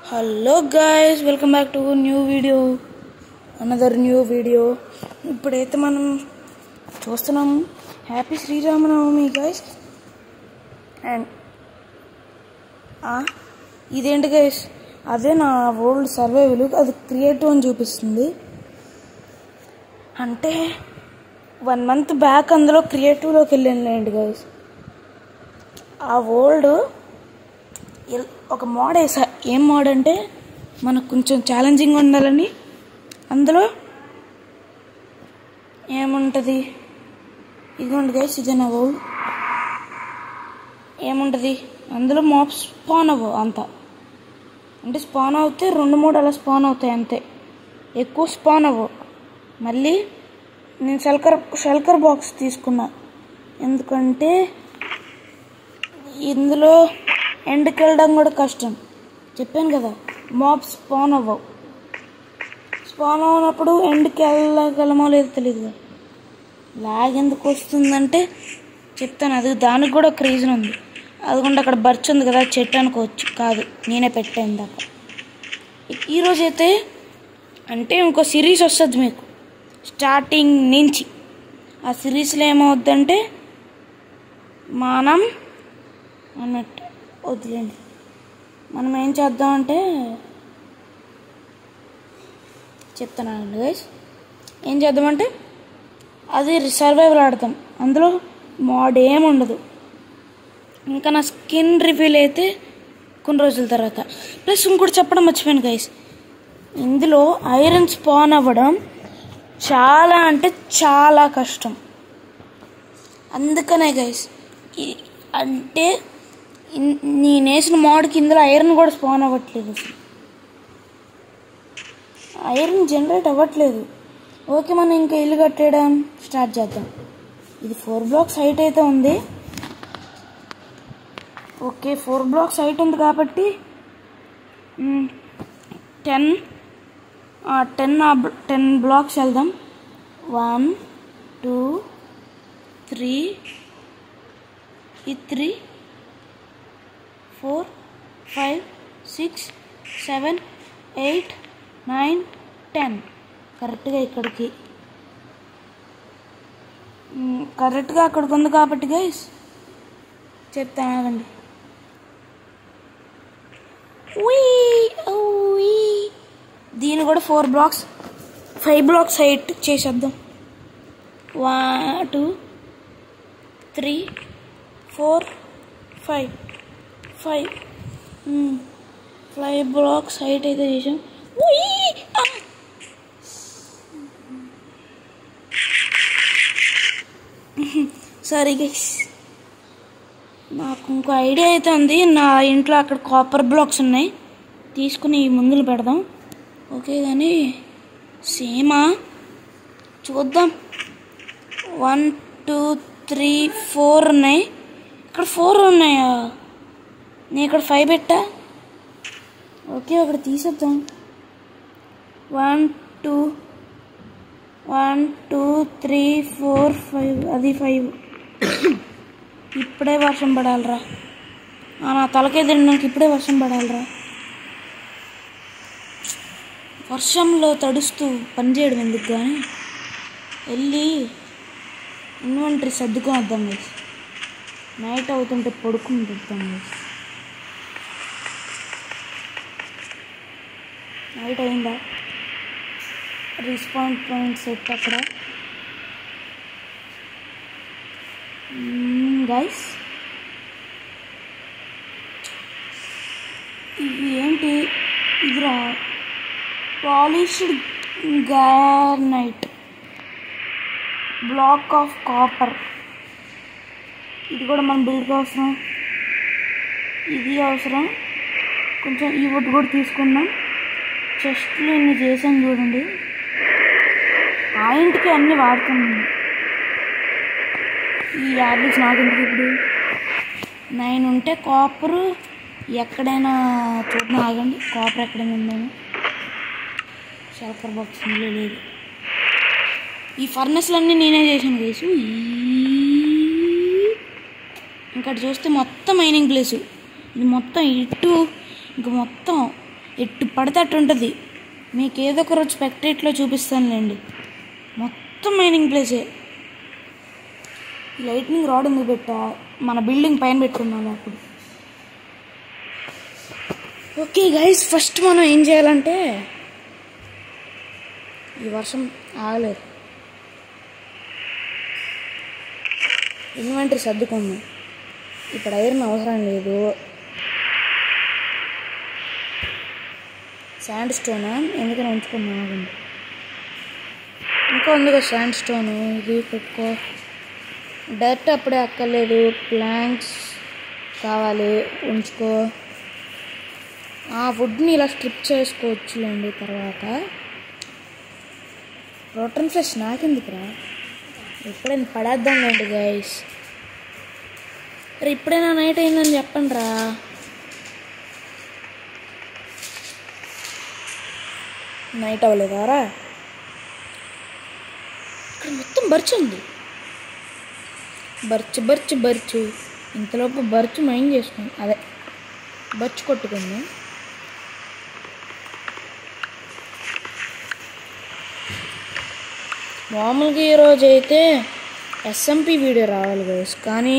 Hello guys, welcome back to another new video. ఇప్పుడైతే మనం చూస్తున్నాం హ్యాపీ శ్రీరామనవమి గైస్. అండ్ ఇదేంటి గైస్, అదే నా ఓల్డ్ సర్వైవల్, అది క్రియేటివ్ అని చూపిస్తుంది. అంటే 1 month బ్యాక్ అందులో క్రియేటివ్లోకి వెళ్ళానులేండి గైస్. ఆ ఓల్డ్ ఒక మోడ్ వేసా. ఏం మోడ్ అంటే మనకు కొంచెం ఛాలెంజింగ్ ఉండాలని. అందులో ఏముంటుంది, ఇదిగోండి గైస్, ఇదే నా ఓల్డ్. ఏముంటుంది అందులో మాప్స్ స్పాన్ అవ్వవు అంత, అంటే స్పాన్ అవుతే 2-3 అలా స్పాన్ అవుతాయి అంతే, ఎక్కువ స్పాన్ అవ్వవు. మళ్ళీ నేను షెల్కర్ బాక్స్ తీసుకున్నా, ఎందుకంటే ఇందులో ఎండ్కి వెళ్ళడం కూడా కష్టం. చెప్పాను కదా, మాప్స్ స్పాన్ అవ్వవు. స్పాన్ అవ్వనప్పుడు ఎండ్కి వెళ్ళగలమో లేదో తెలియదు. లాగ్ ఎందుకు వస్తుందంటే చెప్తాను, అది దానికి కూడా ఒక రీజన్ ఉంది. అదిగోండి అక్కడ బర్చ్ ఉంది కదా, చెట్టు అనుకోవచ్చు, కాదు నేనే పెట్టాను దాకా. ఈరోజైతే అంటే ఇంకో సిరీస్ వస్తుంది మీకు స్టార్టింగ్ నుంచి. ఆ సిరీస్లో ఏమవుద్దంటే మనం అన్నట్టు వదిలేండి, మనం ఏం చేద్దామంటే చెప్తానండి గైస్. ఏం చేద్దామంటే అది సర్వైవల్ ఆడతాం. అందులో మోడ్ ఏమి ఉండదు. ఇంకా నా స్కిన్ రివీల్ అయితే కొన్ని రోజుల తర్వాత. ప్లస్ ఇంకోటి చెప్పడం మర్చిపోయాను గైస్, ఇందులో ఐరన్ స్పాన్ అవ్వడం చాలా అంటే చాలా కష్టం. అందుకనే గైస్, అంటే నేను వేసిన మోడ్కి ఇందులో ఐరన్ కూడా స్పాన్ అవ్వట్లేదు, అసలు ఐరన్ జనరేట్ అవ్వట్లేదు. ఓకే, మనం ఇంకా ఇల్లు కట్టేయడం స్టార్ట్ చేద్దాం. ఇది 4 blocks హైట్ అయితే ఉంది. ఓకే, 4 blocks హైట్ ఉంది కాబట్టి 10 blocks వెళ్దాం. 1 2 3 3 4 5 6 7 8 9 10 కరెక్ట్గా ఇక్కడికి, కరెక్ట్గా అక్కడికి ఉంది కాబట్టి గైస్ చెప్తానండి. దీన్ని కూడా 4 blocks 5 blocks హైట్ చేసేద్దాం. 1 2 3 4 5 5 blocks హైట్ అయితే చేసాం. సారీ గైస్, నాకు ఇంకో ఐడియా అయితే ఉంది. నా ఇంట్లో అక్కడ కాపర్ బ్లాక్స్ ఉన్నాయి, తీసుకుని ఈ ముందులు పెడదాం. ఓకే, కానీ సేమా చూద్దాం. 1 2 3 4 ఉన్నాయి. ఇక్కడ 4 ఉన్నాయా? నేను ఇక్కడ 5 పెట్టా. ఓకే, ఒకటి తీసేద్దాం. 1 2 3 4 5, అది 5. ఇప్పుడే వర్షం పడాలరా, నా తలకే తినడానికి ఇప్పుడే వర్షం పడాలరా. వర్షంలో తడుస్తూ పనిచేయడం ఎందుకు కానీ వెళ్ళి ఇన్వెంటరీ సర్దుకొని వద్దాం గైస్. నైట్ అవుతుంటే పడుకుని పెడతాం గైస్. నైట్ అయిందా? రిస్పాన్స్ పాయింట్ సెట్ అక్కడ గైస్. ఇది ఏంటి? ఇది polished granite black of copper. ఇది కూడా మన బిల్డ్కి అవసరం, ఇది అవసరం. కొంచెం ఈ వుడ్ కూడా తీసుకున్నాం. చెస్ట్లు ఇన్ని చేసాం చూడండి, ఆ ఇంటికి అన్నీ వాడుతున్నాం. ఈ యాపిల్స్ నాకెందుకు ఇప్పుడు? 9 ఉంటే కాపరు ఎక్కడైనా చూద్దాం, ఆగండి. కాపర్ ఎక్కడైనా ఉందేమో. షెల్కర్ బాక్స్ ఇందులో లేదు. ఈ ఫర్నెస్లన్నీ నేనే చేశాను గైసు. ఇంకా చూస్తే మొత్తం మైనింగ్ ప్లేసు. ఇది మొత్తం ఇటు ఇంక మొత్తం ఎట్టు పడితే అట్టు ఉంటుంది. మీకు ఏదో ఒక రోజు స్పెక్టేట్లో చూపిస్తానులేండి. మొత్తం మైనింగ్ ప్లేసే. లైట్నింగ్ రాడ్ ఎందుకు పెట్టా, మన బిల్డింగ్ పైన పెట్టుకున్నాను అప్పుడు. ఓకే గైస్, ఫస్ట్ మనం ఏం చేయాలంటే, ఈ వర్షం ఆగలేదు, ఇన్వెంటరీ సర్దుకుందాం. ఇప్పుడు ఐరన్ అవసరం లేదు. శాండ్ స్టోన్ ఎందుకని ఉంచుకున్నాను, ఇంకా ఉంది కదా శాండ్ స్టోన్, ఇది పెట్టుకో. డైరెక్ట్ అప్పుడే అక్కర్లేదు, ప్లాంక్స్ కావాలి, ఉంచుకో. వుడ్ని ఇలా స్ట్రిప్ చేసుకోవచ్చులేండి. తర్వాత రోటన్ ఫ్లెష్ నాకెందుకురా, ఎప్పుడైనా పడేద్దాంలేండి గైస్. ఇప్పుడైనా నైట్ అయిందని చెప్పండి రా. నైట్ అవ్వలేదారా? ఇక్కడ మొత్తం బర్చ్ ఉంది. బర్చ్ ఇంతలోపు బర్చ్ మైండ్ చేసుకుంది, అదే బర్చ్ కొట్టుకుంది. మామూలుగా ఈరోజు అయితే SMP వీడియో రావాలి గైస్, కానీ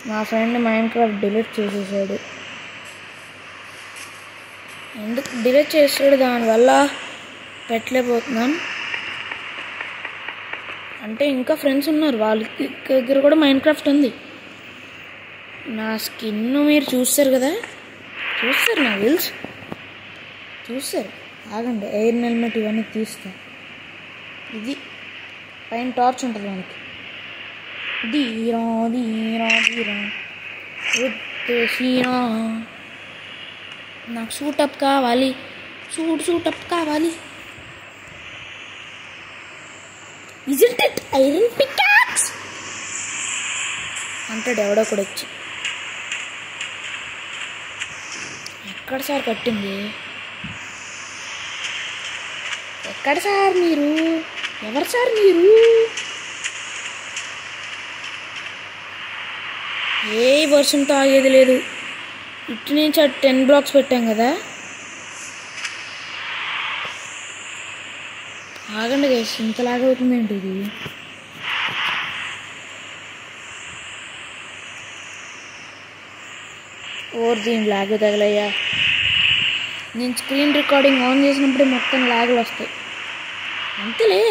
మా ఫ్రెండ్ మైన్క్రాఫ్ట్ డిలీట్ చేసేసాడు. ఎందుకు డిలీట్ చేసాడు, దానివల్ల పెట్టలేకపోతున్నాం. అంటే ఇంకా ఫ్రెండ్స్ ఉన్నారు, వాళ్ళ దగ్గర కూడా మైన్క్రాఫ్ట్ ఉంది. నా స్కిన్ మీరు చూస్తారు కదా, చూస్తారు, నాకు తెలుసు చూస్తారు. ఆగండి, ఐరన్ హెల్మెట్ ఇవన్నీ తీస్తా. ఇది పైన టార్చ్ ఉంటుంది మనకి. ధీరా ఉద్దేశీరా, నాకు సూటప్ కావాలి, సూటప్ కావాలి. Isn't it iron pickaxe అంటాడు ఎవడో కూడా వచ్చి. ఎక్కడ సార్ కట్టింది, ఎక్కడ సార్ మీరు, ఎవరు సార్ మీరు? ఏ వర్షంతో ఆగేది లేదు. ఇటు నుంచి అటు 10 బ్లాక్స్ పెట్టాం కదా. ఆగండి గైస్, ఇంతలాగా అవుతుందేంటి ఇది? దీని లాగ్ తగలయ్యా. నేను స్క్రీన్ రికార్డింగ్ ఆన్ చేసినప్పుడే మొత్తం లాగులు వస్తాయి అంతేలే.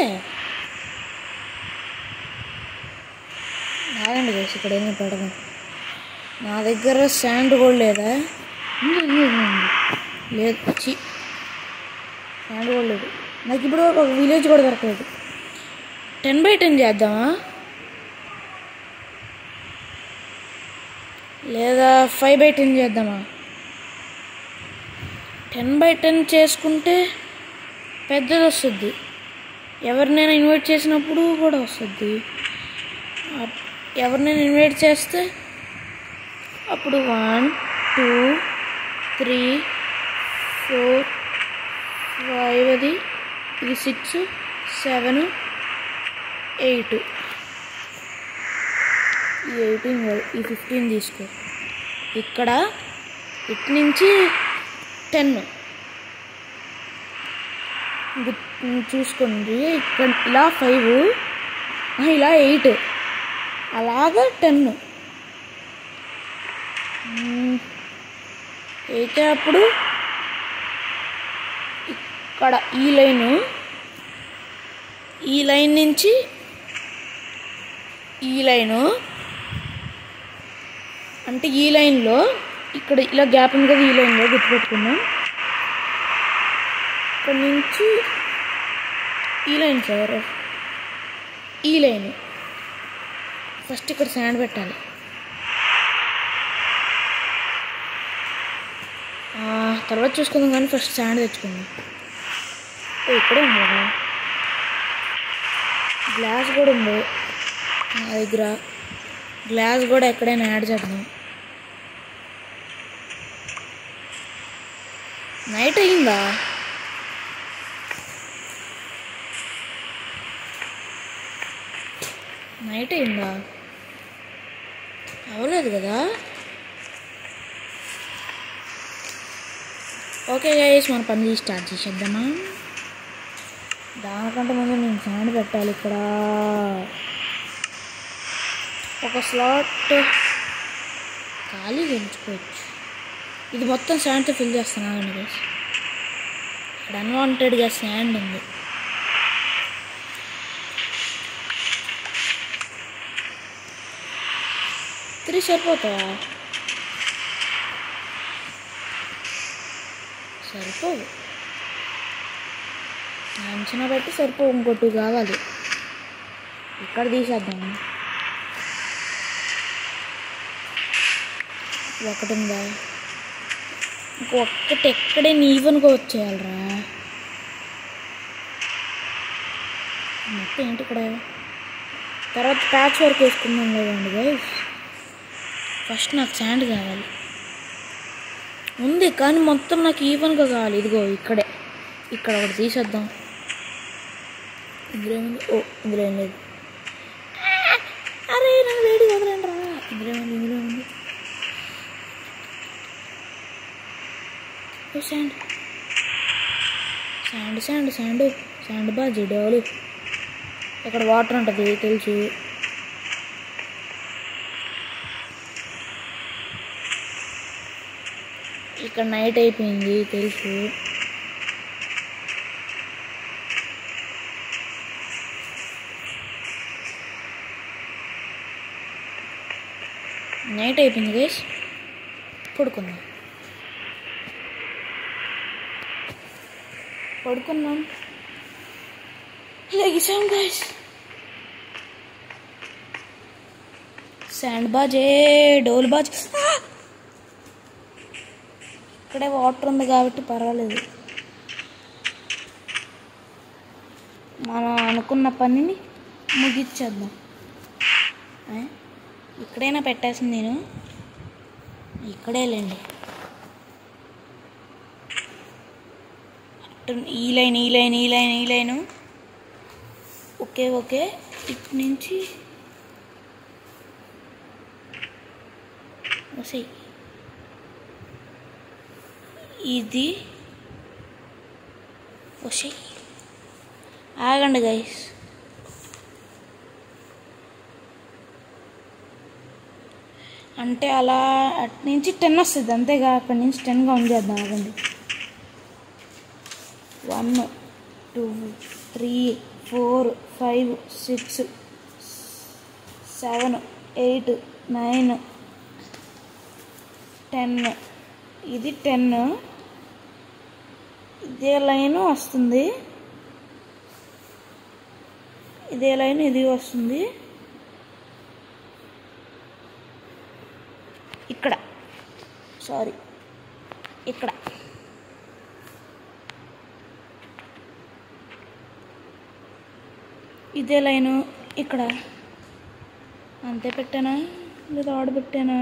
ఆగండి గైస్, ఇక్కడ ఏమీ పెడదాం. నా దగ్గర శాండ్ కూడా లేదా? లేదు, శాండ్ కూడా లేదు నాకు. ఇప్పుడు ఒక విలేజ్ కూడా దొరకలేదు. 10x10 చేద్దామా, లేదా 5x10 చేద్దామా? 10x10 చేసుకుంటే పెద్దది వస్తుంది, ఎవరినైనా ఇన్వైట్ చేసినప్పుడు కూడా వస్తుంది. ఎవరినైనా ఇన్వైట్ చేస్తే అప్పుడు 1 2 3 4 5, అది ఇది 6 7 8, ఈ 18 ఈ 15 తీసుకో. ఇక్కడ ఇటు నుంచి 10 చూసుకోండి. ఇక్కడ ఇలా 5, ఇలా 8, అలాగా 10 అయితే అప్పుడు ఇక్కడ ఈ లైన్ నుంచి ఈ లైను, అంటే ఈ లైన్లో ఇక్కడ ఇలా గ్యాప్ ఉంది కదా, ఈ లైన్లో గుర్తుపెట్టుకున్నాం. ఇక్కడ నుంచి ఈ లైన్ సార్, ఈ లైన్. ఫస్ట్ ఇక్కడ శాండ్ పెట్టాలి, తర్వాత చూసుకుందాం, కానీ ఫస్ట్ శాండ్ తెచ్చుకుందాం. ఇక్కడే ఉంది కదా, గ్లాస్ కూడా ఉంది నా దగ్గర. గ్లాస్ కూడా ఎక్కడైనా యాడ్ చేద్దాం. నైట్ అయిందా? నైట్ అయిందా? అవ్వలేదు కదా. ఓకే గైస్, మన పని స్టార్ట్ చేసేద్దామా? దానికంటే ముందు నేను సౌండ్ పెట్టాలి. ఇక్కడ ఒక స్లాట్ ఖాళీ ఉంచుకోవచ్చు. ఇది మొత్తం శాండ్తో ఫిల్ చేస్తున్నాను గైస్. ఇక్కడ అన్వాంటెడ్గా శాండ్ ఉంది. త్రీ సరిపోతాయా? సరిపోవు. అంచనా పెట్టి సరిపోవు. ఇంకోటి కావాలి. ఇక్కడ తీసేద్దాం. ఒకటి ఉందా? ఇంకొక్కటి ఎక్కడే నీవనుకో వచ్చేయాలరా. మొత్తం ఏంటి ఇక్కడ? తర్వాత ప్యాచ్ వర్క్ వేసుకుందాం కదండి గైస్. ఫస్ట్ నాకు శాండ్ కావాలి. ఉంది కానీ మొత్తం నాకు ఈవెన్గా కావాలి. ఇదిగో ఇక్కడ ఒకటి తీసేద్దాం. ఇందులో ఏముంది? ఓ, ఇందులో ఏం లేదు. అరే నాకు వేడి వదలండి రా. ఇందులో ఉంది. Sand sand sand sand sand బాజీ డోలు. ఇక్కడ వాటర్ ఉంటుంది తెలుసు. ఇక్కడ నైట్ అయిపోయింది తెలుసు. నైట్ అయిపోయింది గైస్. పడుకుందాం. లెగిసాం గైస్. శాండ్ బాజే డోల్ బాజ్. ఇక్కడే వాటర్ ఉంది కాబట్టి పర్వాలేదు. మనం అనుకున్న పనిని ముగిచ్చేద్దాం. ఇక్కడైనా పెట్టేసింది నేను. ఇక్కడే లేండి. ఈ లైన్. ఓకే ఇటు నుంచి వస్తాయి. ఇది వస్తాయి. ఆగండి గైస్. అంటే అలా అటు నుంచి 10 వస్తుంది అంతేగా. అక్కడి నుంచి 10గా ఉంచేద్దాం. ఆగండి. 1 2 3 4 5 6 7 8 9 10. ఇది 10. ఇదే లైన్ వస్తుంది. ఇదే లైన్ ఇది వస్తుంది. ఇక్కడ ఇదే లైను. ఇక్కడ అంతే పెట్టానా లేదా ఆడ పెట్టానా?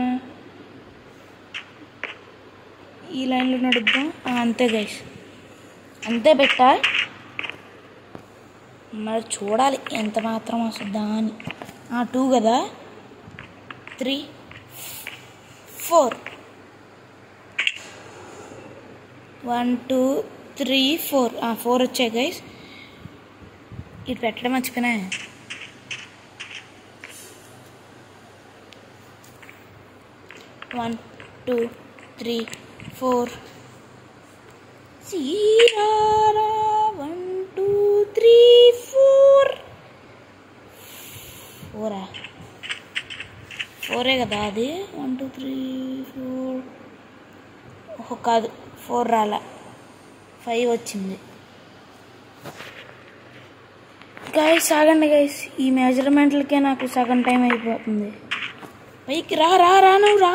ఈ లైన్లో నడుద్దాం. అంతే గైస్, అంతే పెట్టా. మరి చూడాలి ఎంత మాత్రం వస్తుందా అని. 2 కదా. 3 4 1 2 3 4 4 వచ్చాయి గైస్. ఇటు పెట్టడం మర్చిపోయినా. One, 2, 3, 4. 1 2 3 4. 4 కదా అది. 1 2 3 4. ఓహో కాదు, 4 రాలా, 5 వచ్చింది. గైస్ ఆగండి గైస్. ఈ మెజర్మెంట్లకే నాకు సగం టైం అయిపోతుంది. పైకి రా నువ్వు రా.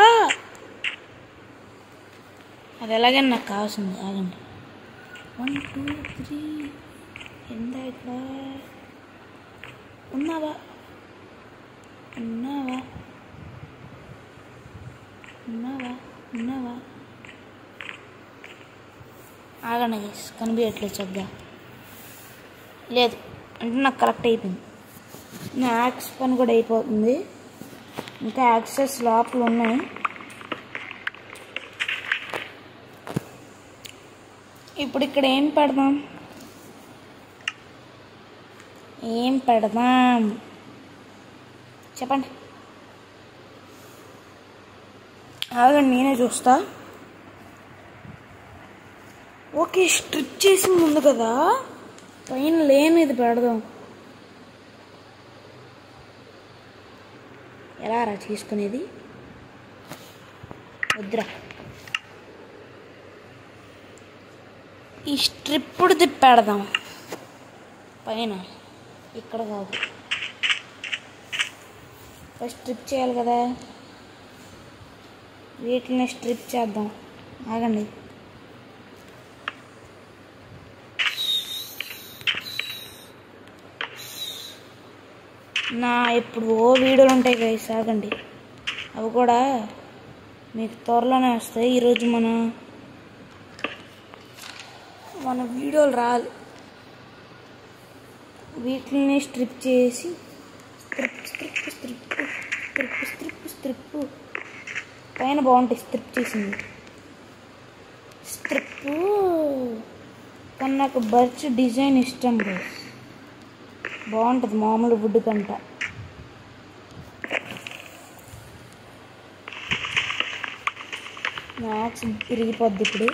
అది ఎలాగని నాకు కావాల్సింది. ఆగండి. 1 2 3. ఎంత ఇక్కడ ఉన్నావా? ఆగండి గైస్. కనిపించట్లేదు చెప్దా. లేదు అంటే నాకు కరెక్ట్ అయిపోయింది. నా యాక్స్ పని కూడా అయిపోతుంది. ఇంకా యాక్సెస్ లోపల ఉన్నాయి. ఇప్పుడు ఇక్కడ ఏం పెడదాం చెప్పండి. ఆగండి నేనే చూస్తా. ఓకే, స్ట్రిప్ చేసింది ఉంది కదా, పైన లేనిది పెడదాం. ఎలా రా తీసుకునేది? వద్దురా, ఈ స్ట్రిప్పుడు తిప్పెడదాం పైన, ఇక్కడ కాదు. ఫస్ట్ స్ట్రిప్ చేయాలి కదా, వీటిని స్ట్రిప్ చేద్దాం. ఆగండి. నా ఎప్పుడు వీడియోలు ఉంటాయి గైస్, ఆగండి. అవి కూడా మీకు త్వరలోనే వస్తాయి. ఈరోజు మన వీడియోలు రాలి. వీటిని స్ట్రిప్ చేసి స్ట్రిప్ పైన బాగుంటాయి. స్ట్రిప్ చేసింది కానీ నాకు బర్చ్ డిజైన్ ఇష్టం గైస్, బాగుంటుంది మామూలు వుడ్ కంట. మ్యాక్స్ తిరిగిపోద్ది ఇప్పుడు.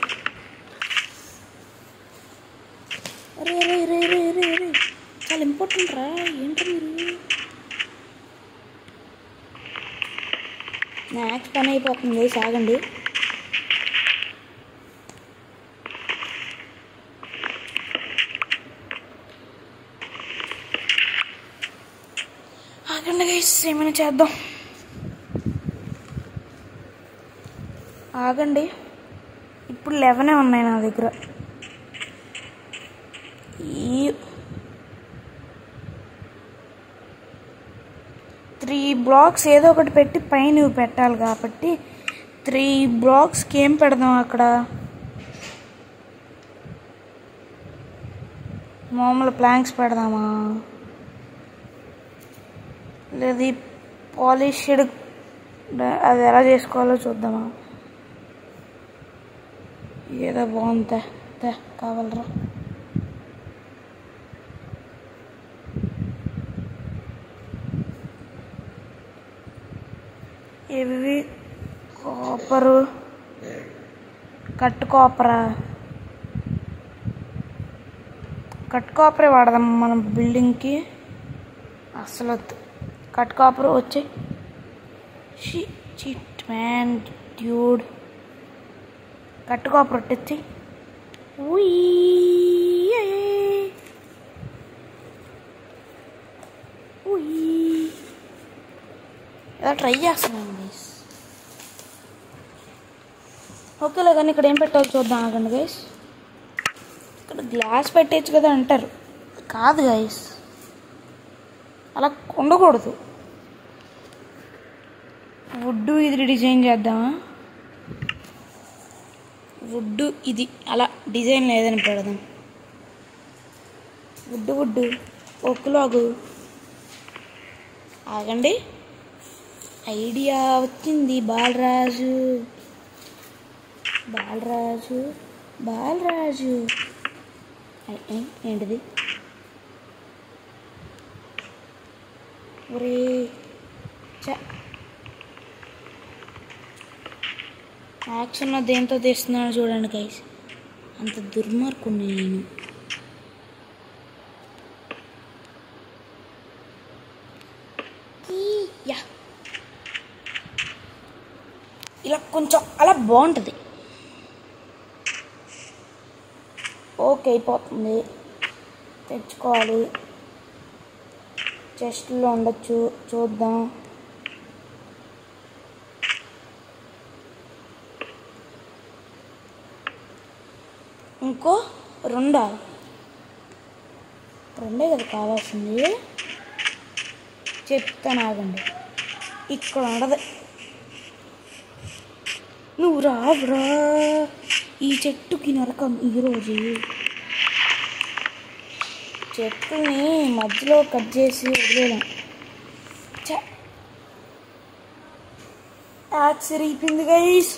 అరే అరే అరే అరే అరే అరే చాలా ఇంపార్టెంట్ రా, ఏంటో మీరు. మ్యాక్స్ పని అయిపోతుంది, సాగండి. ఆగండి గైస్, ఏమైనా చేద్దాం. ఆగండి, ఇప్పుడు 11 ఉన్నాయి నా దగ్గర. ఈ 3 బ్లాక్స్ ఏదో ఒకటి పెట్టి పైన ఇవి పెట్టాలి కాబట్టి 3 బ్లాక్స్కి ఏం పెడదాం అక్కడ? మామూలు ప్లాంక్స్ పెడదామా, లేదు పాలిష్డ్ అది ఎలా చేసుకోవాలో చూద్దామా? ఏదో బాగుంది కావాలరా. ఇవి కాపరు, కట్ కాపరే వాడదాం మనం బిల్డింగ్కి. అసలు కట్ కాపర్ వచ్చే chit man dude, cut copper వచ్చి ఇలా ట్రై చేస్తున్నాను గైస్. ఓకేలే, కానీ ఇక్కడ ఏం పెట్టాలో చూద్దాం. ఆగండి గైస్, ఇక్కడ గ్లాస్ పెట్టచ్చు కదా అంటారు, కాదు గైస్, అలా ఉండకూడదు. వుడ్ ఇది డిజైన్ చేద్దామా? వుడ్ ఇది అలా డిజైన్ లేదని పెడదాం. వుడ్ ఒక్కలాగు. ఆగండి, ఐడియా వచ్చింది. బాలరాజు ఏంటిది? ఒరే యాక్షన్ దేంతో తీస్తున్నాను చూడండి గైస్, అంత దుర్మార్గుణ్ణి నేను. ఇలా కొంచెం అలా బాగుంటుంది. ఓకే, అయిపోతుంది. తెచ్చుకోవాలి, చెస్ట్లో ఉండొచ్చు, చూద్దాం. ఇంకో రెండే కదా కావాల్సింది. చెప్తాను ఆగండి. ఇక్కడ ఉండదు, నువ్వు రావురా. ఈ చెట్టుకి నరకం ఈరోజు. చెట్టుని మధ్యలో కట్ చేసి వదిలేదాం. యాక్సిరిపోయింది గైస్.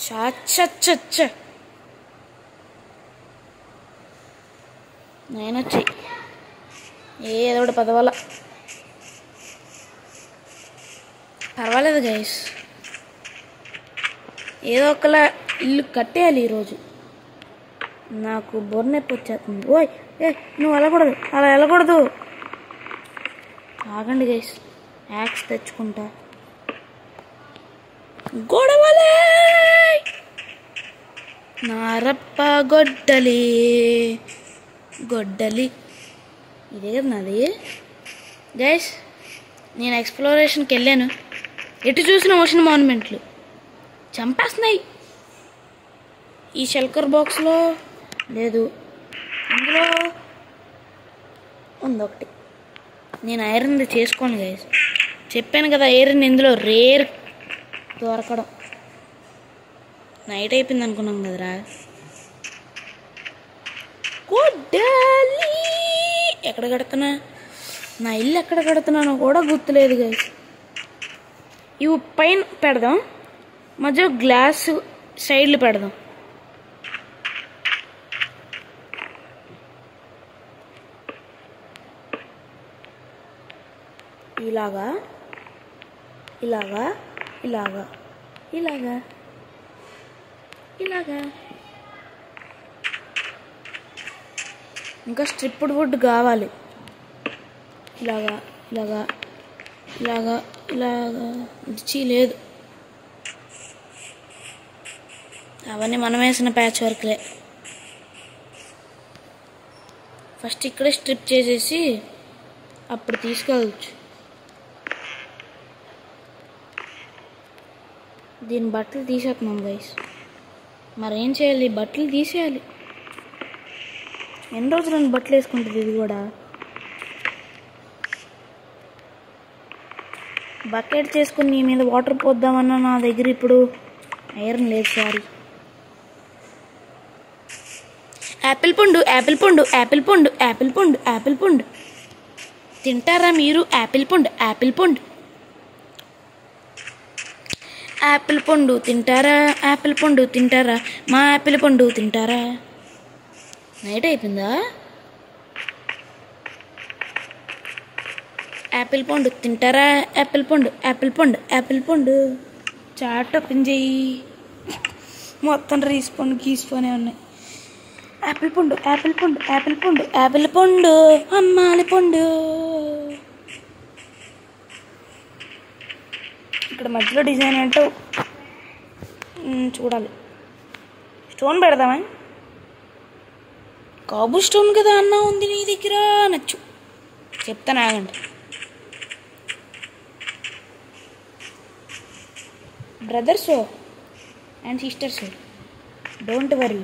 చచ్చ 9 వచ్చాయి. ఏదో ఒకటి పదవాల. పర్వాలేదు గైస్, ఏదో ఒకలా ఇల్లు కట్టేయాలి ఈరోజు. నాకు బొర్ర నొప్పి వచ్చేస్తుంది. ఓయ్ నువ్వు వెళ్ళకూడదు, అలా వెళ్ళకూడదు. ఆగండి గైస్, యాక్స్ తెచ్చుకుంటా. గొడవలే నారప్ప గొడ్డలి గొడ్డలి. ఇదే కదా నాది గైస్. నేను ఎక్స్ప్లోరేషన్కి వెళ్ళాను. ఎటు చూసిన ఓషన్ మాన్యుమెంట్లు చంపేస్తున్నాయి. ఈ షెల్కర్ బాక్స్లో లేదు, ఇందులో ఉంది ఒకటి. నేను ఐరన్ చేసుకోను గైస్, చెప్పాను కదా. ఐరన్ ఇందులో రేర్ దొరకడం. నైట్ అయిపోయింది అనుకున్నాం కదరా. ఎక్కడ కడుతున్నా, నా ఇల్లు ఎక్కడ కడుతున్నానో కూడా గుర్తులేదు గైస్. ఇవి పైన పెడదాం, మధ్య గ్లాస్ సైడ్లు పెడదాం. ఇలాగా ఇలాగా ఇలాగా ఇలాగా ఇలాగా. ఇంకా స్ట్రిప్డ్ వుడ్ కావాలి. ఇలాగా ఇలాగా ఇలాగా ఇలాగా. ఇచ్చి లేదు, అవన్నీ మనం వేసిన ప్యాచ్ వర్క్లే. ఫస్ట్ ఇక్కడే స్ట్రిప్ చేసేసి అప్పుడు తీసుకెళ్ళచ్చు. దీని బట్టలు తీసేస్తున్నాం గైస్. మరేం చేయాలి, బట్టలు తీసేయాలి. ఎన్ని రోజులు నన్ను బట్టలు వేసుకుంటుంది ఇది కూడా. బకెట్ చేసుకుని నీ మీద వాటర్ పోద్దామన్నా నా దగ్గర ఇప్పుడు ఐరన్ లేదు. సారీ. యాపిల్ పండు యాపిల్ పండు యాపిల్ పండు యాపిల్ పండు యాపిల్ పండు తింటారా మీరు? యాపిల్ పండు యాపిల్ పండు యాపిల్ పండు తింటారా? యాపిల్ పండు తింటారా? మా యాపిల్ పండు తింటారా? నైట్ అయిపోయిందా? యాపిల్ పండు తింటారా? యాపిల్ పండు యాపిల్ పండు యాపిల్ పండు. చాట్ ఓపెన్ చెయ్యి. మొత్తం రీస్పోన్ గీసిపోనే ఉన్నాయి. యాపిల్ పండు యాపిల్ పండు యాపిల్ పండు యాపిల్ పండు అమ్మాలి పండు. ఇక్కడ మధ్యలో డిజైన్ ఏంటో చూడాలి. స్టోన్ పెడదామా? కాబుల్ స్టోన్ కదా అన్న ఉంది నీ దగ్గర. నచ్చు చెప్తాను, ఆగండి. Brothers and sisters, don't worry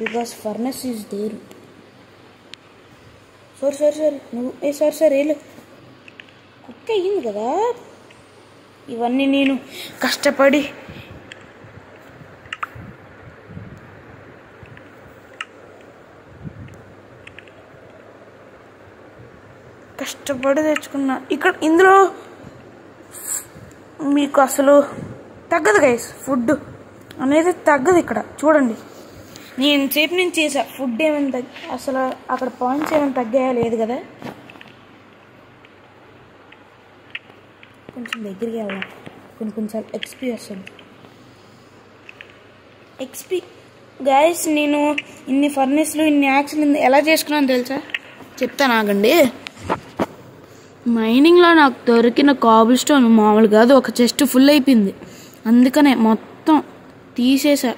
because furnace is there. Sorry నువ్వు సారీ వెళ్ళు. కుక్ అయ్యింది కదా. ఇవన్నీ నేను కష్టపడి తెచ్చుకున్నా. ఇక్కడ ఇందులో మీకు అసలు తగ్గదు గైస్. ఫుడ్ అనేది తగ్గదు ఇక్కడ. చూడండి, నేను సేపు నుంచి చేసా. ఫుడ్ ఏమైనా అసలు అక్కడ పాయింట్స్ ఏమైనా తగ్గాయా? లేదు కదా. కొంచెం దగ్గరికి వెళ్దాం. కొన్నిసార్లు ఎక్స్పీ వస్తుంది. ఎక్స్పీ గైస్, నేను ఇన్ని ఫర్నెస్లు ఇన్ని యాక్స్లు ఎలా చేసుకున్నాను తెలుసా? చెప్తాను, ఆగండి. మైనింగ్లో నాకు దొరికిన కాబుల్ స్టోన్ మామూలు కాదు. ఒక చెస్ట్ ఫుల్ అయిపోయింది. అందుకనే మొత్తం తీసేసా.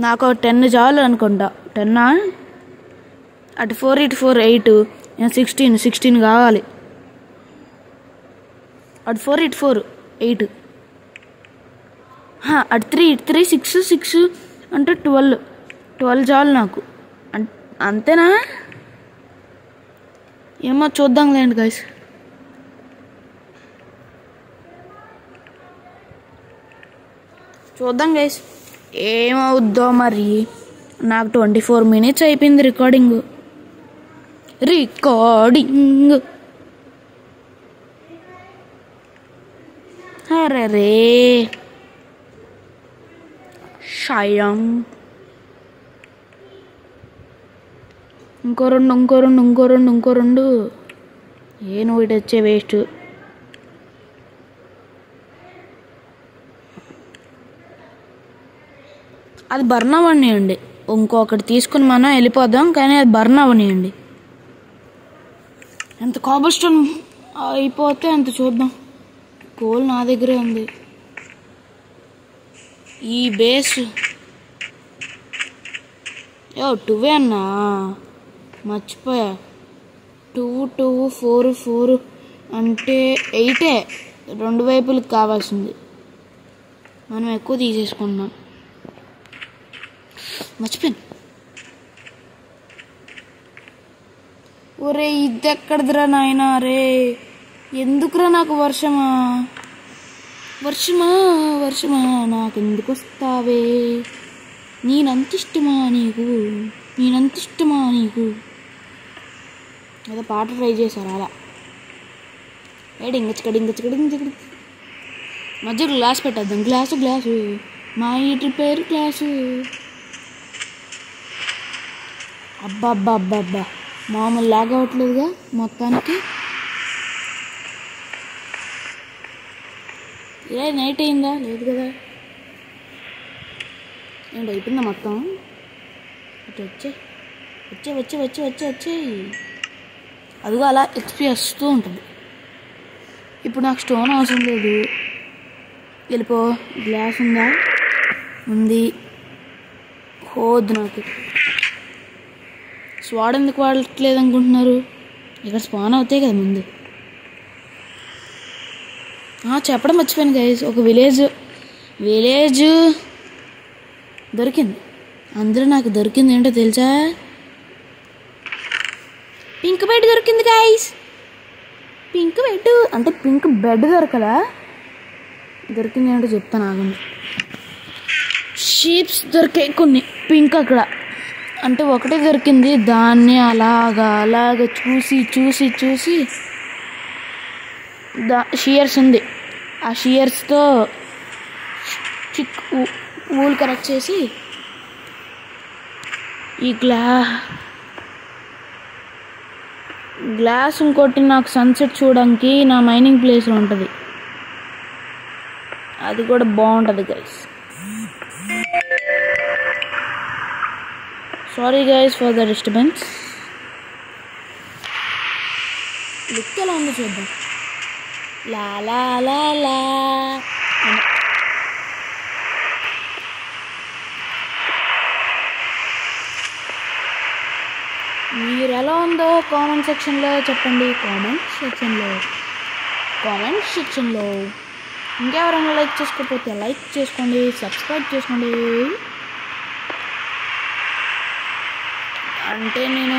నాకు 10 చాలు అనుకుంటా. 10 అటు 4 ఇటు 4 8 16 కావాలి. అటు 4 ఇటు 4 8 అటు 3 ఇటు 3 6 అంటే 12 చాలు నాకు. అంతేనా ఏమో చూద్దాం లేండి గైస్. చూద్దాం గైస్ ఏమవుద్దో మరి. నాకు 24 minutes అయిపోయింది రికార్డింగ్. అరే షాయం ఇంకో రెండు. నువ్వు ఇటు వచ్చే వేస్ట్. అది బర్న్ అవ్వనియండి. ఇంకొకటి తీసుకుని మనం వెళ్ళిపోదాం, కానీ అది బర్న్ అవ్వనియండి. ఎంత కాబుల్ స్టోన్ అయిపోతే అంత చూద్దాం. కోల్ నా దగ్గరే ఉంది. ఈ బేస్ 2 అన్నా, మర్చిపోయా. 2 4 అంటే 8 రెండు వైపులకు కావాల్సింది. మనం ఎక్కువ తీసేసుకుంటున్నాం. మర్చిపోయాను. ఒరే ఇది ఎక్కడిదిరా నాయనా? రే ఎందుకురా నాకు వర్షమా నాకెందుకు వస్తావే? నేనంత ఇష్టమా నీకు? ఏదో పాట ట్రై చేశారు అలా. డింగచకడి మధ్యలో గ్లాస్ పెట్టేద్దాం. గ్లాసు మా ఇంటి పేరు గ్లాసు. అబ్బా మామూలు లాగ్ అవ్వట్లేదుగా మొత్తానికి. ఇలా నైట్ అయిందా? లేదు కదా. ఏంటి అయిపోయిందా మొత్తం? అటు వచ్చే అదిగో అలా ఎక్స్పీ వస్తూ ఉంటుంది. ఇప్పుడు నాకు స్టోన్ అవసరం లేదు. వెళ్ళిపో. గ్లాస్ ఉందా? ఉంది. హోద్దు నాకు. స్వాడ్ ఎందుకు వాడట్లేదు అనుకుంటున్నారు? ఇక్కడ స్పాన్ అవుతాయి కదా ముందు. చెప్పడం మర్చిపోయాను గైస్. ఒక విలేజ్ దొరికింది. అందులో నాకు దొరికింది ఏంటో తెలుసా? పింక్ బెడ్ దొరికింది గైస్. పింక్ బెడ్ అంటే పింక్ బెడ్ దొరకలా. దొరికింది ఏంటో చెప్తాను ఆగండి. షీప్స్ దొరికాయి కొన్ని పింక్ అక్కడ. అంటే ఒకటే దొరికింది. దాన్ని అలాగ చూసి షియర్స్ ఉంది. ఆ షియర్స్తో ఊల్ కరెక్ట్ చేసి ఈ గ్లాస్ ఇంకోటి నాకు సన్సెట్ చూడడానికి నా మైనింగ్ ప్లేస్లో ఉంటుంది. అది కూడా బాగుంటుంది guys. Sorry guys for the disturbance. Look ఎలా ఉందో చూద్దాం. లా మీరు ఎలా ఉందో కామెంట్ సెక్షన్లో చెప్పండి. కామెంట్ సెక్షన్లో ఇంకెవరైనా లైక్ చేసుకోకపోతే లైక్ చేసుకోండి, సబ్స్క్రైబ్ చేసుకోండి. అంటే నేను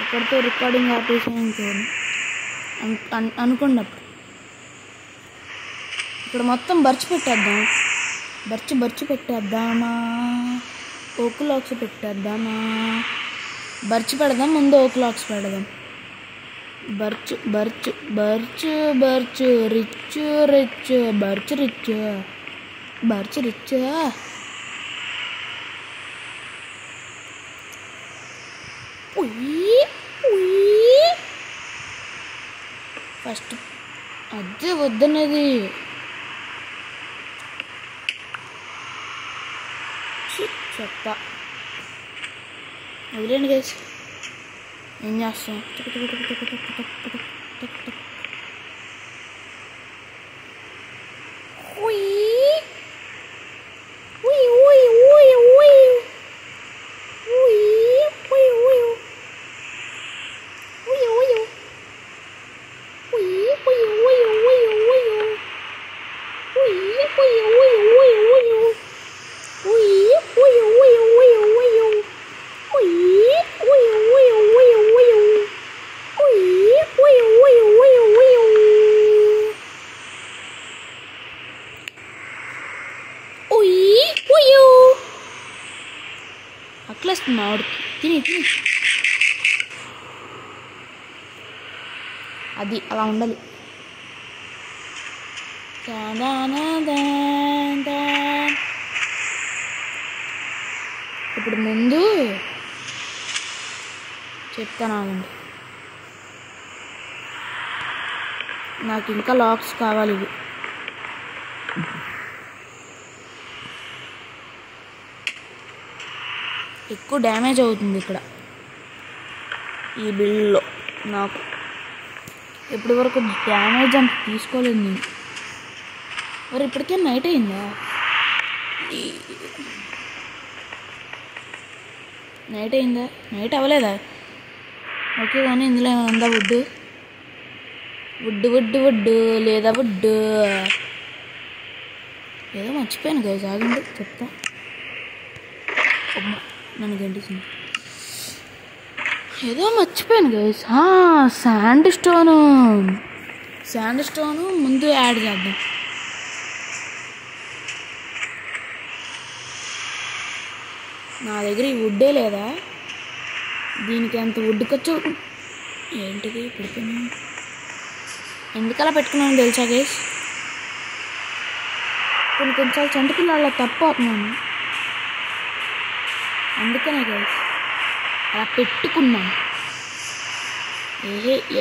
ఎక్కడితో రికార్డింగ్ ఆపేసాను అనుకున్నప్పుడు ఇక్కడ మొత్తం బర్చి పెట్టేద్దామా? ఓక్ లాక్స్ పెట్టేద్దామా? బర్చి పెడదాం ముందు. ఓక్ లాక్స్ పెడదాం. Burch rich. ఫస్ట్ అదే వద్దన్నది. చెప్ప వదిలేండి గైస్. ఏం చేస్తాం? అట్లేస్తుంది మామిడికి. తిని అది అలా ఉండాలి. ఇప్పుడు ముందు చెప్తాను ఆగండి. నాకు ఇంకా లాక్స్ కావాలి. ఇవి ఎక్కువ డ్యామేజ్ అవుతుంది ఇక్కడ ఈ బిల్డ్లో. నాకు ఇప్పటి వరకు డ్యామేజ్ అంత తీసుకోలేదు నేను. మరి ఇప్పటికే నైట్ అయిందా? నైట్ అవ్వలేదా? ఓకే, కానీ ఇందులో ఏమైనా ఉందా? వుడ్ లేదా వుడ్ ఏదో మర్చిపోయాను గైస్, ఆగండి చెప్తా. నన్ను గంటించింది, ఏదో మర్చిపోయాను గైస్. శాండ్ స్టోను ముందు యాడ్ చేద్దాం. నా దగ్గర ఈ వుడ్డే లేదా? దీనికి ఎంత వుడ్ ఖర్చు? ఏంటిది పెడుతున్నాను? ఎందుకలా పెట్టుకున్నాను తెలుసా గైస్? కొన్నిసార్లు చంటి పిల్లల తప్పు అవుతున్నాను, అందుకనే గైస్ అలా పెట్టుకున్నాను.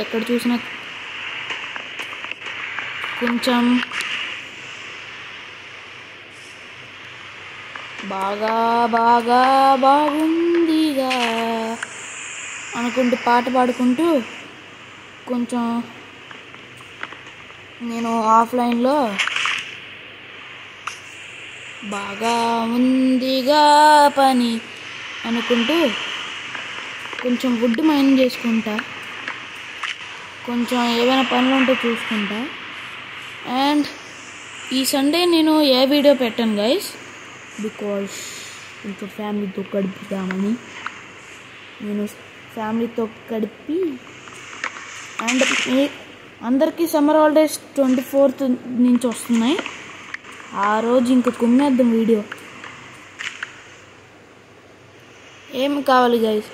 ఎక్కడ చూసినా కొంచెం బాగుందిగా అనుకుంటూ పాట పాడుకుంటూ కొంచెం నేను ఆఫ్లైన్లో బాగా ఉందిగా పని అనుకుంటూ కొంచెం వుడ్ మైనింగ్ చేసుకుంటా, కొంచెం ఏమైనా పనులు ఉంటే చూసుకుంటా. అండ్ ఈ సండే నేను ఏ వీడియో పెట్టాను గైస్, బికాజ్ కొంచెం ఫ్యామిలీతో గడుపుదామని. నేను ఫ్యామిలీతో గడిపి అండ్ అందరికీ సమ్మర్ హాలిడేస్ 24th నుంచి వస్తున్నాయి. ఆ రోజు ఇంకా కుమ్మేద్దాం వీడియో. ఏమి కావాలి గైస్?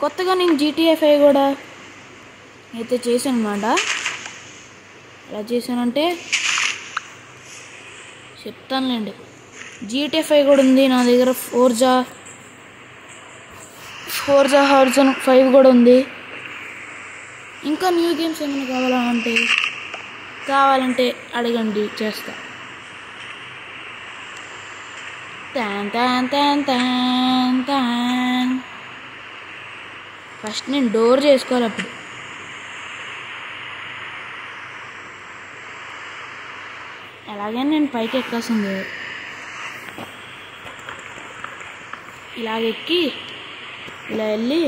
కొత్తగా నేను GTA 5 కూడా అయితే చేశాను అన్నమాట. ఎలా చేశానంటే చెప్తానులేండి. GTA 5 కూడా ఉంది నా దగ్గర. ఫోర్జా Horizon 5 కూడా ఉంది. ఇంకా న్యూ గేమ్స్ ఏమైనా కావాలంటే అడగండి, చేస్తా. ఫస్ట్ నేను డోర్ చేసుకోవాలి. అప్పుడు ఎలాగైనా నేను పైకి ఎక్కాల్సిందే. ఇలాగెక్కి ఇలా వెళ్ళి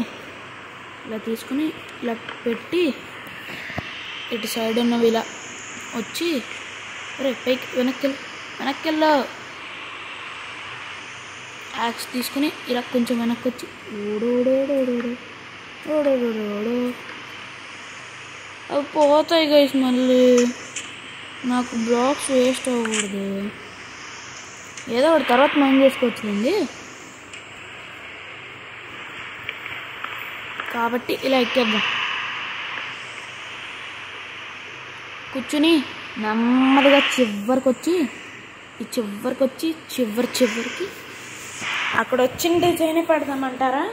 ఇలా తీసుకుని ఇలా పెట్టి ఇటు సైడ్ ఉన్నవి ఇలా వచ్చి పైకి వెనక్కి యాక్స్ తీసుకుని ఇలా కొంచెం వెనక్కి వచ్చి అవి పోతాయి గైస్. మళ్ళీ నాకు బ్లాక్స్ వేస్ట్ అవ్వకూడదు. ఏదో ఒకటి తర్వాత మైండ్ చేసుకోవచ్చులేండి. కాబట్టి ఇలా ఎక్కేద్దాం. కూర్చుని నెమ్మదిగా చివరికి అక్కడ వచ్చిన డిజైనే పెడదామంటారా?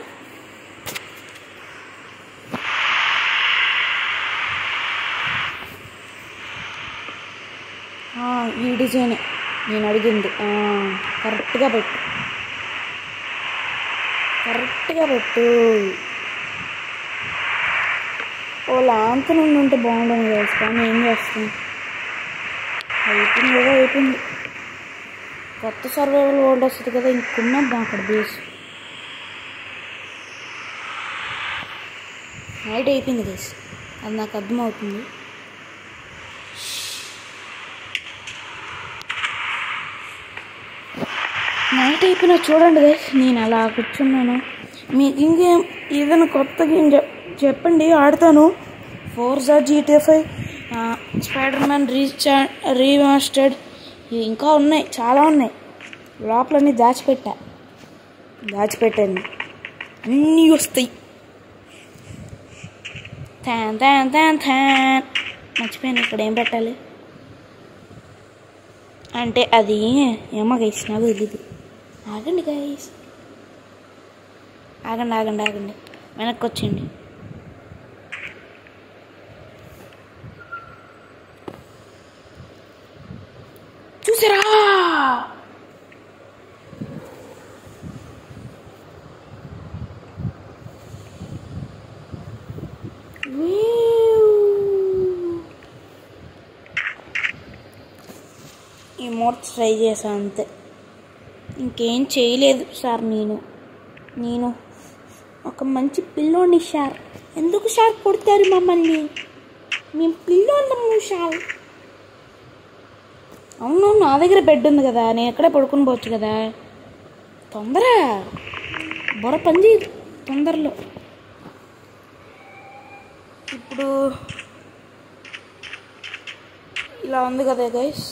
ఈ డిజైనే నేను అడిగింది. కరెక్ట్గా పెట్టు. ఓ ల్యాంప్ నుండి ఉంటే బాగుండని చేస్తాను. ఏం చేస్తాను, అయిపోయింది. కొత్త సర్వైవల్ వరల్డ్ వస్తుంది కదా, ఇంకున్నద్దాం అక్కడ బేస్. నైట్ అయిపోయింది గైస్, అది నాకు అర్థమవుతుంది. నైట్ అయిపోయినా చూడండి గైస్, నేను అలా కూర్చున్నాను. మీకు ఇంకేం ఏదైనా కొత్త గేమ్ చెప్పండి, ఆడతాను. ఫోర్జా, GTA 5, స్పైడర్-మ్యాన్ రీమాస్టర్డ్, ఇంకా ఉన్నాయి, చాలా ఉన్నాయి. లోపలన్నీ దాచిపెట్టాను, అన్నీ వస్తాయి. మర్చిపోయాను ఇక్కడ ఏం పెట్టాలి అంటే. అది ఏమో గైస్ నాకు తెలీదు. ఆగండి గైస్, ఆగండి. వెనక్కి వచ్చేయండి. చూసారా? ఈ మోడ్స్ ట్రై చేశాను అంతే, ఇంకేం చేయలేదు సార్. నేను ఒక మంచి పిల్లోని సార్. ఎందుకు సార్ కొడతారు మమ్మల్ని? మేము పిల్లోళ్ళము సార్. అవును, నా దగ్గర బెడ్ ఉంది కదా, నేను ఎక్కడే పడుకుని పోవచ్చు కదా. తొందర బొర పని చేయదు తొందరలో. ఇప్పుడు ఇలా ఉంది కదా గైస్.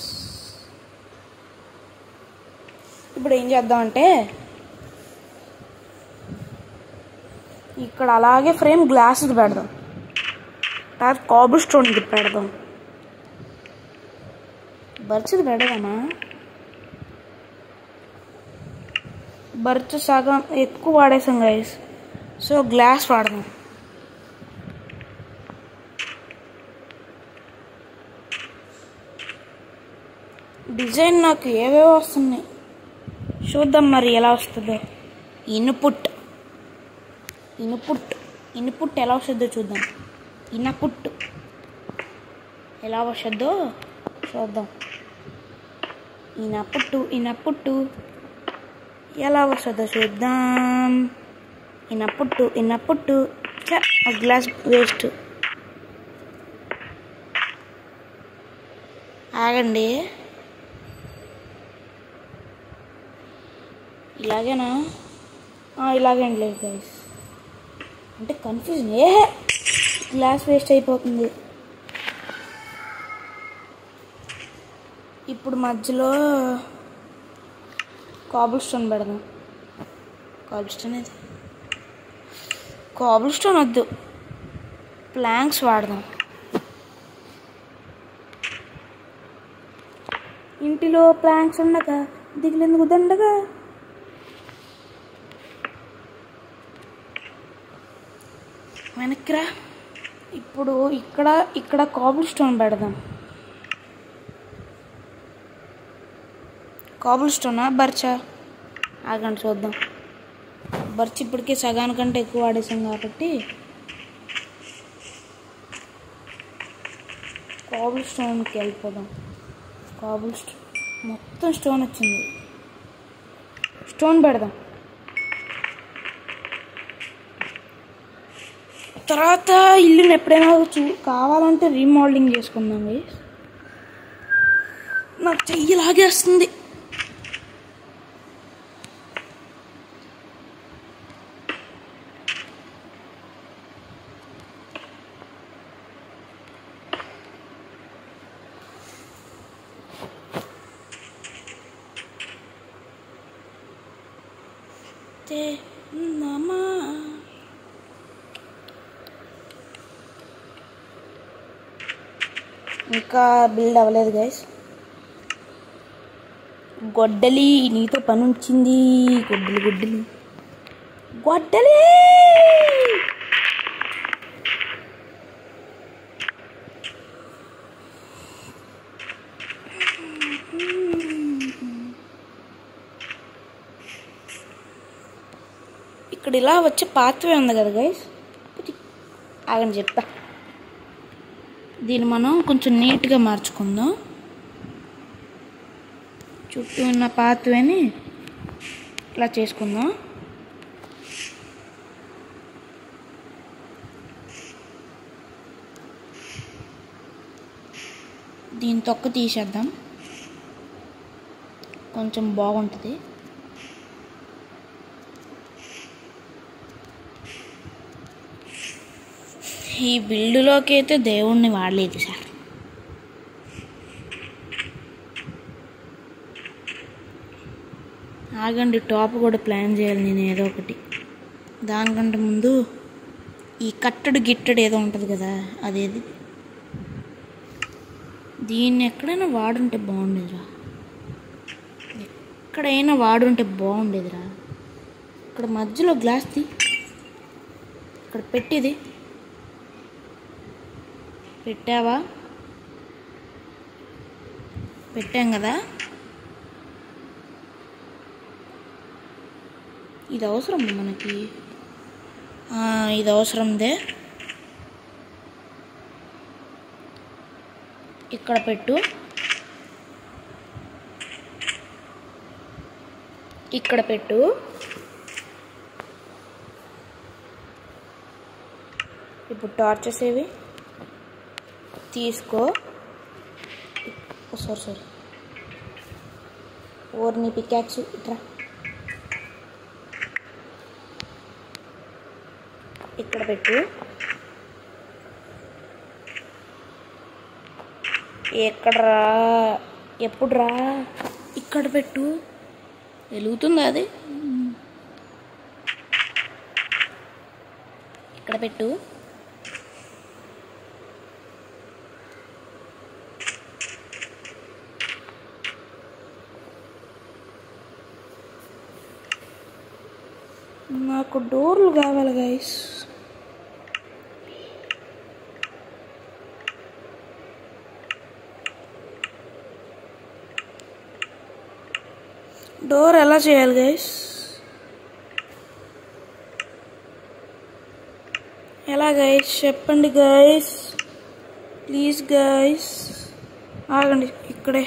ఇప్పుడు ఏం చేద్దామంటే ఇక్కడ అలాగే ఫ్రేమ్ గ్లాసుది పెడదాం, తర్వాత కాబుల్ స్టోన్ది పెడదాం. బర్చ్ది పెడదామా? బర్చ్ సగం ఎక్కువ వాడేసాం గైస్, సో గ్లాస్ వాడదాం. డిజైన్ నాకు ఏవేవో వస్తున్నాయి, చూద్దాం మరి ఎలా వస్తుందో. ఇన్పుట్ ఎలా వస్తుందో చూద్దాం. ఇన్పుట్ ఎలా వస్తుందో చూద్దాం. ఇన్పుట్ ఎలా వస్తుందో చూద్దాం. Input glass waste. ఆగండి, ఇలాగేనా? ఇలాగేండి లేదు గైస్, అంటే కన్ఫ్యూజన్. గ్లాస్ వేస్ట్ అయిపోతుంది. ఇప్పుడు మధ్యలో కాబుల్ స్టోన్ పెడదాం. కాబుల్ స్టోన్ వద్దు, ప్లాంక్స్ వాడదాం. ఇంటిలో ప్లాంక్స్ ఉండగా దిగులేందుకు దండగా. వెనక్కిరా. ఇప్పుడు ఇక్కడ కాబుల్ స్టోన్ పెడదాం. కాబుల్ స్టోనా బర్చా? ఆగండి చూద్దాం. బర్చ్ ఇప్పటికే సగానికంటే ఎక్కువ వాడేసాం కాబట్టి కాబుల్ స్టోన్కి వెళ్ళిపోదాం. కాబుల్ స్టోన్ మొత్తం స్టోన్ వచ్చింది. స్టోన్ పెడదాం. తర్వాత ఇల్లుని ఎప్పుడైనా కావాలంటే రీమోడలింగ్ చేసుకుందాం. నాకు చెయ్యి లాగేస్తుంది. ఇంకా బిల్డ్ అవ్వలేదు గైస్. గొడ్డలి, నీతో పని ఉంచింది. గొడ్డలి ఇక్కడ ఇలా వచ్చే పాత్వే ఉంది కదా గైస్. ఆగని చెప్తా. దీన్ని మనం కొంచెం నీట్గా మార్చుకుందాం. చుట్టూ ఉన్న పాత్వేని ఇలా చేసుకుందాం. దీని తొక్క తీసేద్దాం, కొంచెం బాగుంటుంది. ఈ బిల్డులోకి అయితే దేవుణ్ణి వాడలేదు సార్. ఆగండి, టాప్ కూడా ప్లాన్ చేయాలి నేను ఏదో ఒకటి. దానికంటే ముందు ఈ కట్టడు గిట్టడు ఏదో ఉంటుంది కదా, అదేది. దీన్ని ఎక్కడైనా వాడుంటే బాగుండేదిరా. ఇక్కడ మధ్యలో గ్లాస్ తీ. ఇక్కడ పెట్టిది పెట్టావా? పెట్టాం కదా. ఇది అవసరం మనకి, ఇది అవసరందే. ఇక్కడ పెట్టు, ఇక్కడ పెట్టు. ఇప్పుడు టార్చెస్ ఏవి తీసుకో. సారీ ఓర్ని పికాక్స్ ఇట్రా. ఇక్కడ పెట్టు. ఎక్కడరా? ఎప్పుడు రా? ఇక్కడ పెట్టు. వెలుగుతుందా అది? ఇక్కడ పెట్టు. నాకు డోర్లు కావాలి గైస్. డోర్ ఎలా చేయాలి గైస్? ఎలా గైస్ చెప్పండి గైస్, ప్లీజ్ గైస్. ఆగండి ఇక్కడే.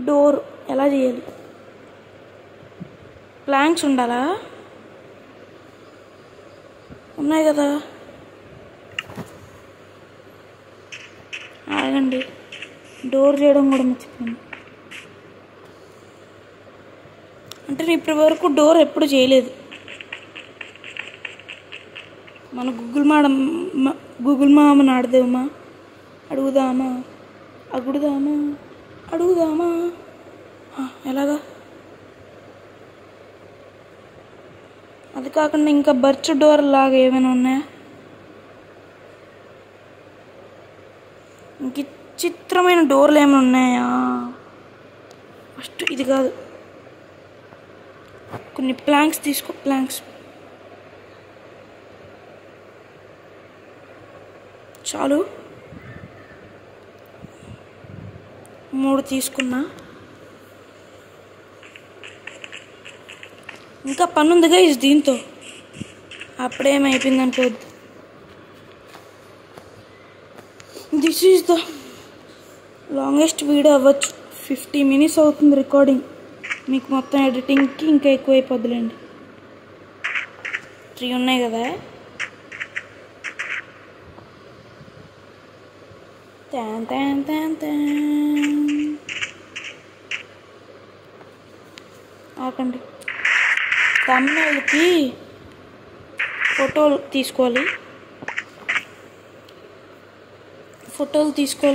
డోర్ ఎలా చేయాలి? ప్లాంక్స్ ఉండాలా? ఉన్నాయి కదా. ఆగండి, డోర్ చేయడం కూడా మర్చిపోయాను. అంటే నేను ఇప్పటి వరకు డోర్ ఎప్పుడు చేయలేదు. మన గూగుల్ మామని ఆడదేమా, అడుగుదామా ఎలాగా? అది కాకుండా ఇంకా బర్చ్ డోర్ లాగా ఏమైనా ఉన్నాయా? ఇంక చిత్రమైన డోర్లు ఏమైనా ఉన్నాయా? ఫస్ట్ ఇది కాదు, కొన్ని ప్లాంక్స్ తీసుకో. ప్లాంక్స్ చాలు, 3 తీసుకున్నా. ఇంకా పని ఉందిగా ఇది దీంతో. అప్పుడేమైపోయింది అనుకోవద్దు. This is the longest video అవ్వచ్చు. 50 minutes అవుతుంది రికార్డింగ్. మీకు మొత్తం ఎడిటింగ్కి ఇంకా ఎక్కువ అయిపోద్దులేండి. 3 ఉన్నాయి కదా. ఆకండి. తమ్ముళ్ళకి ఫోటోలు తీసుకోవాలి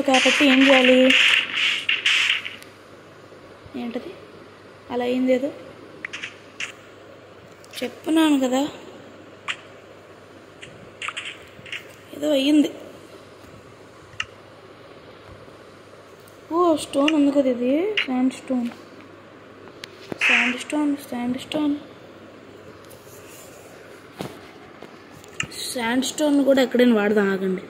కాబట్టి ఏం చేయాలి? ఏంటది అలా అయింది? చెప్పున్నాను కదా, ఏదో అయ్యింది. ఓ స్టోన్ ఉంది కదా, ఇది శాండ్ స్టోన్ కూడా ఎక్కడైనా వాడదాం. ఆగండి.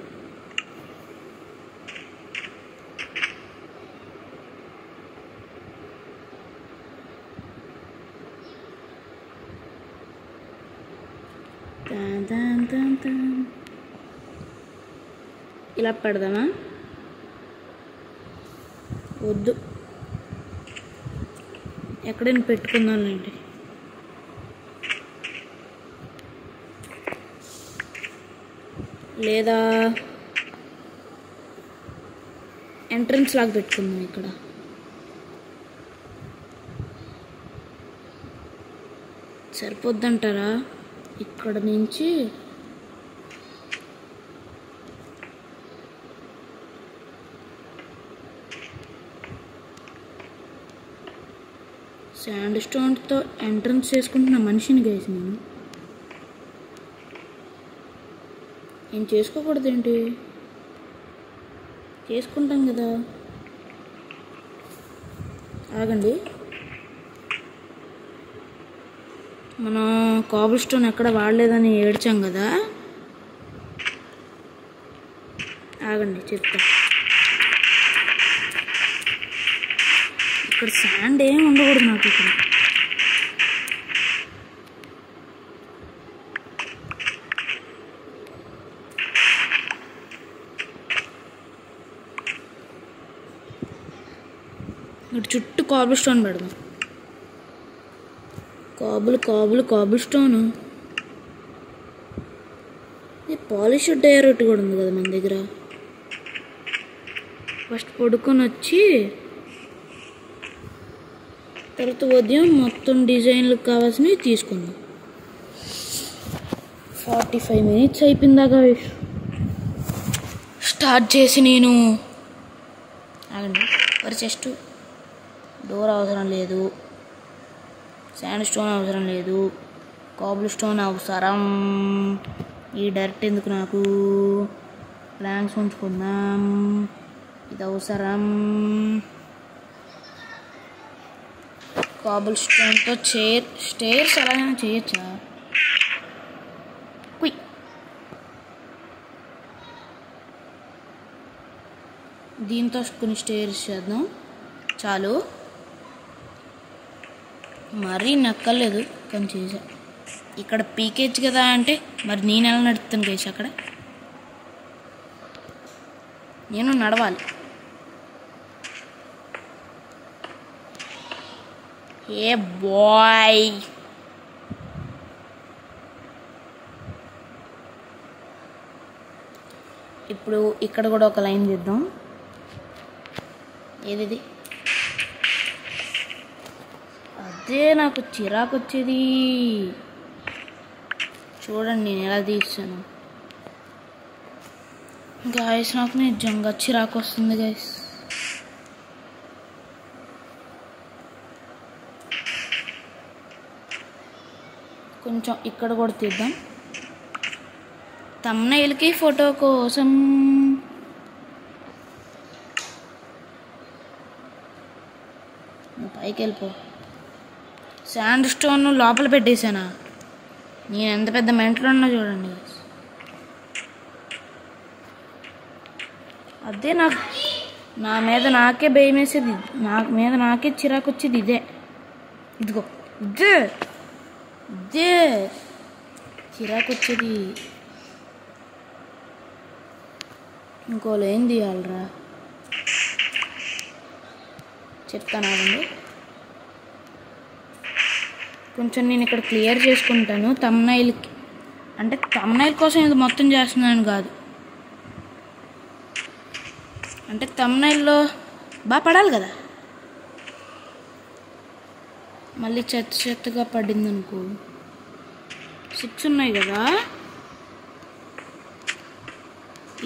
ఇలా పెడదామా? వద్దు, ఎక్కడైనా పెట్టుకుందాంలేండి. లేదా ఎంట్రన్స్ లాగా పెట్టుకుందాం. ఇక్కడ సరిపోద్దంటారా? ఇక్కడ నుంచి శాండ్ స్టోన్తో ఎంట్రన్స్ చేసుకుంటున్న మనిషిని గైస్ నేను. ఏం చేసుకోకూడదేంటి? చేసుకుంటాం కదా. ఆగండి, మనం కాబుల్ స్టోన్ ఎక్కడ వాడలేదని ఏడ్చాం కదా. ఆగండి చెప్తా. ఇక్కడ శాండ్ ఏమి ఉండకూడదు నాకు. ఇక్కడ ఇటు చుట్టూ కాబుల్ స్టోన్ పెడదాం. కాబుల్ స్టోను. పాలిష్ డైరెక్ట్ కూడా ఉంది కదా మన దగ్గర. ఫస్ట్ పడుకొని వచ్చి తర్వాత ఉదయం మొత్తం డిజైన్లకు కావాల్సినవి తీసుకుందాం. 45 minutes అయిపోయిందాకా స్టార్ట్ చేసి నేను. ఆగండి, మరి చెస్ట్ డోర్ అవసరం లేదు, శాండ్ స్టోన్ అవసరం లేదు, కాబుల్ స్టోన్ అవసరం. ఈ డైరెక్ట్ ఎందుకు నాకు? ప్లాంక్స్ ఉంచుకుందాం. ఇది అవసరం. కాబుల్ స్టోన్తో స్టేర్స్ ఎలాగైనా చేయొచ్చా? కుయ్. దీంతో కొన్ని స్టేర్స్ చేద్దాం చాలు. మరీ నక్కలేదు కానీ చేసా. ఇక్కడ పీకేజ్ కదా అంటే మరి నేను ఎలా నడుపుతాను కేసు? అక్కడ నేను నడవాలి. ఏ బాయ్, ఇప్పుడు ఇక్కడ కూడా ఒక లైన్ చేద్దాం. ఏది? అదే నాకు చిరాకు వచ్చేది. చూడండి నేను ఎలా తీస్తాను గాయస్. నాకు నిజంగా చిరాకు వస్తుంది గాయస్. కొంచెం ఇక్కడ కూడా తీద్దాం థంబ్నెయిల్కి ఫోటో కోసం. పైకి వెళ్ళిపో. శాండ్ స్టోన్ లోపల పెట్టేశానా? నేను ఎంత పెద్ద మెంటలో ఉన్నా చూడండి. అదే నా మీద నాకే భయం వేసేది, నాకే చిరాకు వచ్చేది ఇదే. ఇదిగో ఇదే చిరాకు వచ్చేది. ఇంకోలో ఏం తీయాలరా చెప్తానండి. కొంచెం నేను ఇక్కడ క్లియర్ చేసుకుంటాను థంబ్నెయిల్కి. అంటే థంబ్నెయిల్ కోసం ఇది మొత్తం చేస్తున్నాను కాదు, అంటే థంబ్నెయిల్లో బాగా పడాలి కదా. మళ్ళీ చెత్తగా పడింది అనుకో. 6 ఉన్నాయి కదా.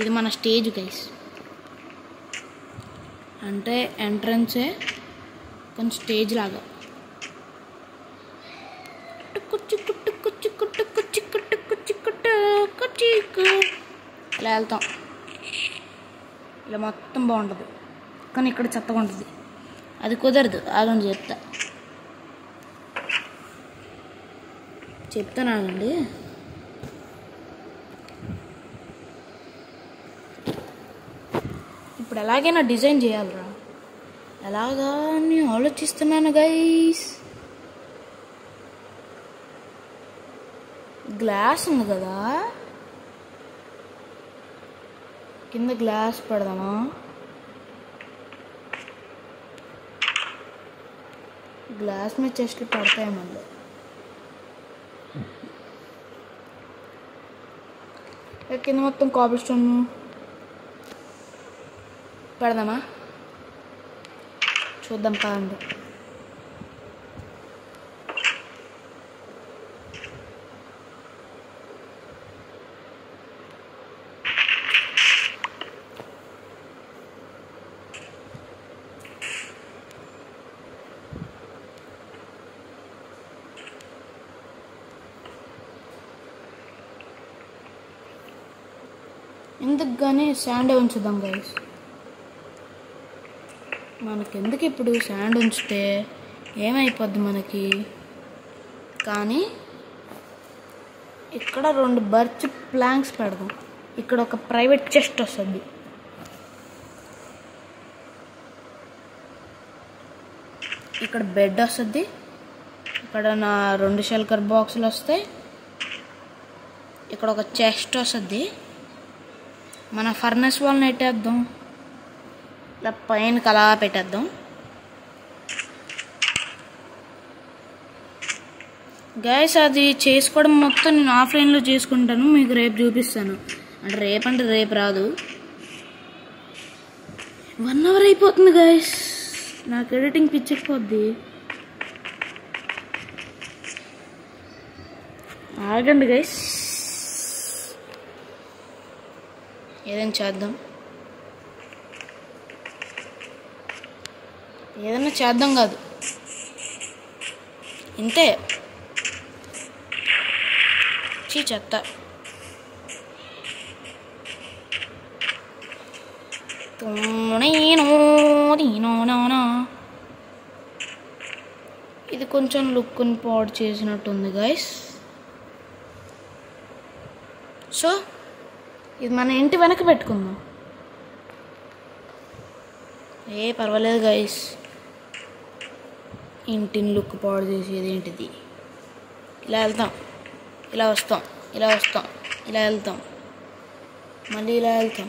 ఇది మన స్టేజ్ గైస్. అంటే ఎంట్రన్సే కొంచెం స్టేజ్ లాగా. ఇలా వెళ్తాం. ఇలా మొత్తం బాగుంటుంది కానీ ఇక్కడ చెత్తగా ఉంటుంది. అది కుదరదు. ఆగండి చెప్తాను ఆగండి. ఇప్పుడు ఎలాగైనా డిజైన్ చేయాలిరా. ఎలాగా అని ఆలోచిస్తున్నాను గైస్. గ్లాస్ ఉంది కదా, కింద గ్లాస్ పెడదామా? గ్లాస్ మీద చెస్ట్లు పడతాయి మళ్ళీ. కింద మొత్తం కాబుల్ స్టోన్ పెడదామా? చూద్దాం కాదండి. ఎందుకు కానీ శాండ్ ఉంచుదాం గైస్. మనకెందుకు ఇప్పుడు శాండ్ ఉంచితే ఏమైపోద్ది మనకి. కానీ ఇక్కడ 2 బర్చ్ ప్లాంక్స్ పెడదాం. ఇక్కడ ఒక ప్రైవేట్ చెస్ట్ వస్తుంది. ఇక్కడ బెడ్ వస్తుంది. ఇక్కడ నా 2 షెల్కర్ బాక్సులు వస్తాయి. ఇక్కడ ఒక చెస్ట్ వస్తుంది. మన ఫర్నెస్ వాళ్ళని పెట్టేద్దాం. ఇలా పైన అలా పెట్టేద్దాం. గైస్ అది చేసుకోవడం మొత్తం నేను ఆఫ్లైన్లో చేసుకుంటాను. మీకు రేపు చూపిస్తాను. అంటే రేపు రాదు. 1 అవర్ అయిపోతుంది గైస్. నాకు ఎడిటింగ్ పిచ్చిపోద్ది. ఆగండి గైస్, ఏదైనా చేద్దాం కాదు, ఇంతే. చెత్త ఇది కొంచెం లుక్ని పాడు చేసినట్టుంది గైస్. సో ఇది మన ఇంటి వెనక పెట్టుకుందాం. పర్వాలేదు గైస్. ఇంటిని లుక్ పాడు చేసేది ఏంటిది? ఇలా వెళ్తాం, ఇలా వస్తాం, ఇలా వెళ్తాం, మళ్ళీ ఇలా వెళ్తాం.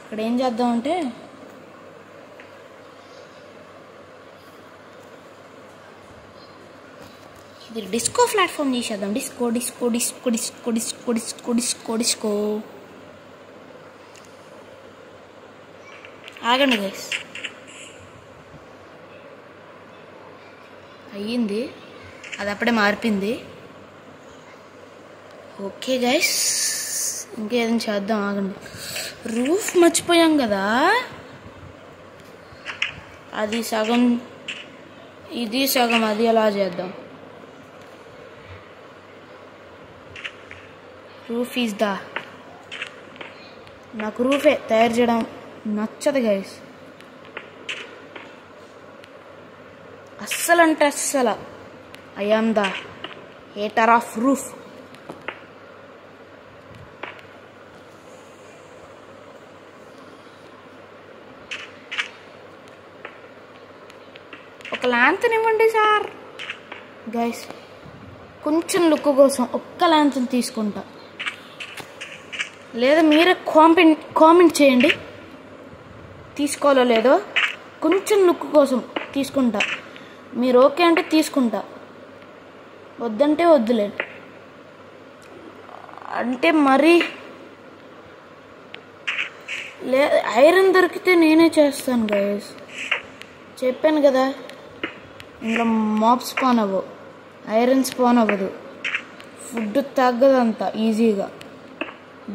ఇక్కడ ఏం చేద్దామంటే ఇది డిస్కో ప్లాట్ఫామ్ చేసేద్దాం. డిస్కో. ఆగండి గైస్, అయ్యింది. అది అప్పుడే మారిపోయింది. ఓకే గైస్, ఇంకేదైనా చేద్దాం. ఆగండి, రూఫ్ మర్చిపోయాం కదా. అది సగం, ఇది సగం, అది అలా చేద్దాం. రూఫ్ ఈజ్ నాకు రూఫే తయారు చేయడం నచ్చదు గైస్. అస్సలంటే అస్సలు I am the hater of roof. ఒక ల్యాంత్ ఇవ్వండి సార్. గైస్ కొంచెం లుక్ కోసం ఒక్క ల్యాంత్ తీసుకుంటా, లేదా మీరే కామెంట్ చేయండి తీసుకోవాలో లేదో. కొంచెం లుక్ కోసం తీసుకుంటా. మీరు ఓకే అంటే తీసుకుంటా, వద్దంటే వద్దులేండి. అంటే మరి ఐరన్ దొరికితే నేనే చేస్తాను గైస్. చెప్పాను కదా, ఇందులో మాప్ స్పాన్ అవ్వవు, ఐరన్ స్పాన్ అవ్వదు, ఫుడ్ తగ్గదంత ఈజీగా.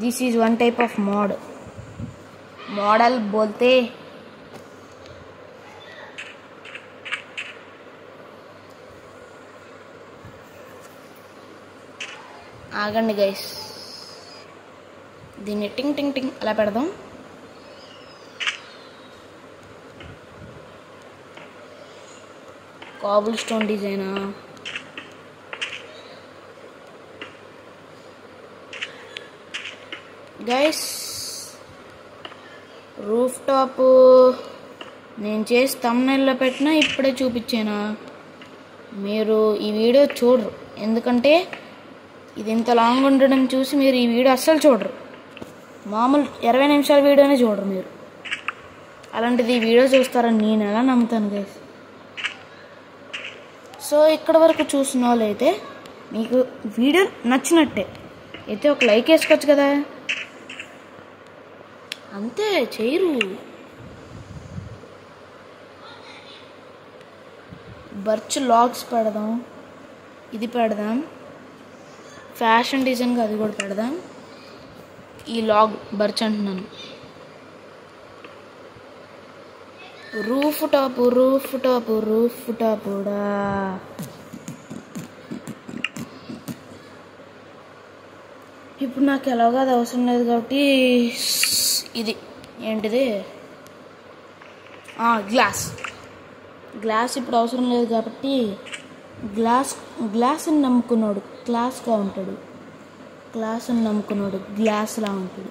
This is one type of model బోల్తే. ఆగండి గైస్, దీన్ని టింగ్ టింగ్ టింగ్ అలా పెడదాం. కాబుల్ స్టోన్ డిజైనా? గైస్ రూఫ్ టాప్ నేను చేసి థంబ్నెయిల్లో పెట్టినా ఇప్పుడే చూపించానా? మీరు ఈ వీడియో చూడరు, ఎందుకంటే ఇది ఇంత లాంగ్ ఉండడం చూసి మీరు ఈ వీడియో అస్సలు చూడరు. మామూలు 20 నిమిషాల వీడియోనే చూడరు మీరు. అలాంటిది ఈ వీడియో చూస్తారని నేను ఎలా నమ్ముతాను గైస్? సో ఇక్కడ వరకు చూసిన వాళ్ళు అయితే మీకు వీడియో నచ్చినట్టే అయితే ఒక లైక్ వేసుకోవచ్చు కదా. అంతే, చేయరు. బర్చ్ లాగ్స్ పెడదాం, ఇది పెడదాం, ఫ్యాషన్ డిజైన్గా అది కూడా పెడదాం. ఈ లాగ్ బర్చ్ అంటున్నాను. రూఫ్ టాపుడా. ఇప్పుడు నాకు ఎలాగో అది అవసరం లేదు కాబట్టి ఇది ఏంటిది, గ్లాస్ ఇప్పుడు అవసరం లేదు కాబట్టి గ్లాస్ని నమ్ముకున్నాడు క్లాస్గా ఉంటాడు, గ్లాస్ని నమ్ముకున్నాడు గ్లాస్లా ఉంటాడు.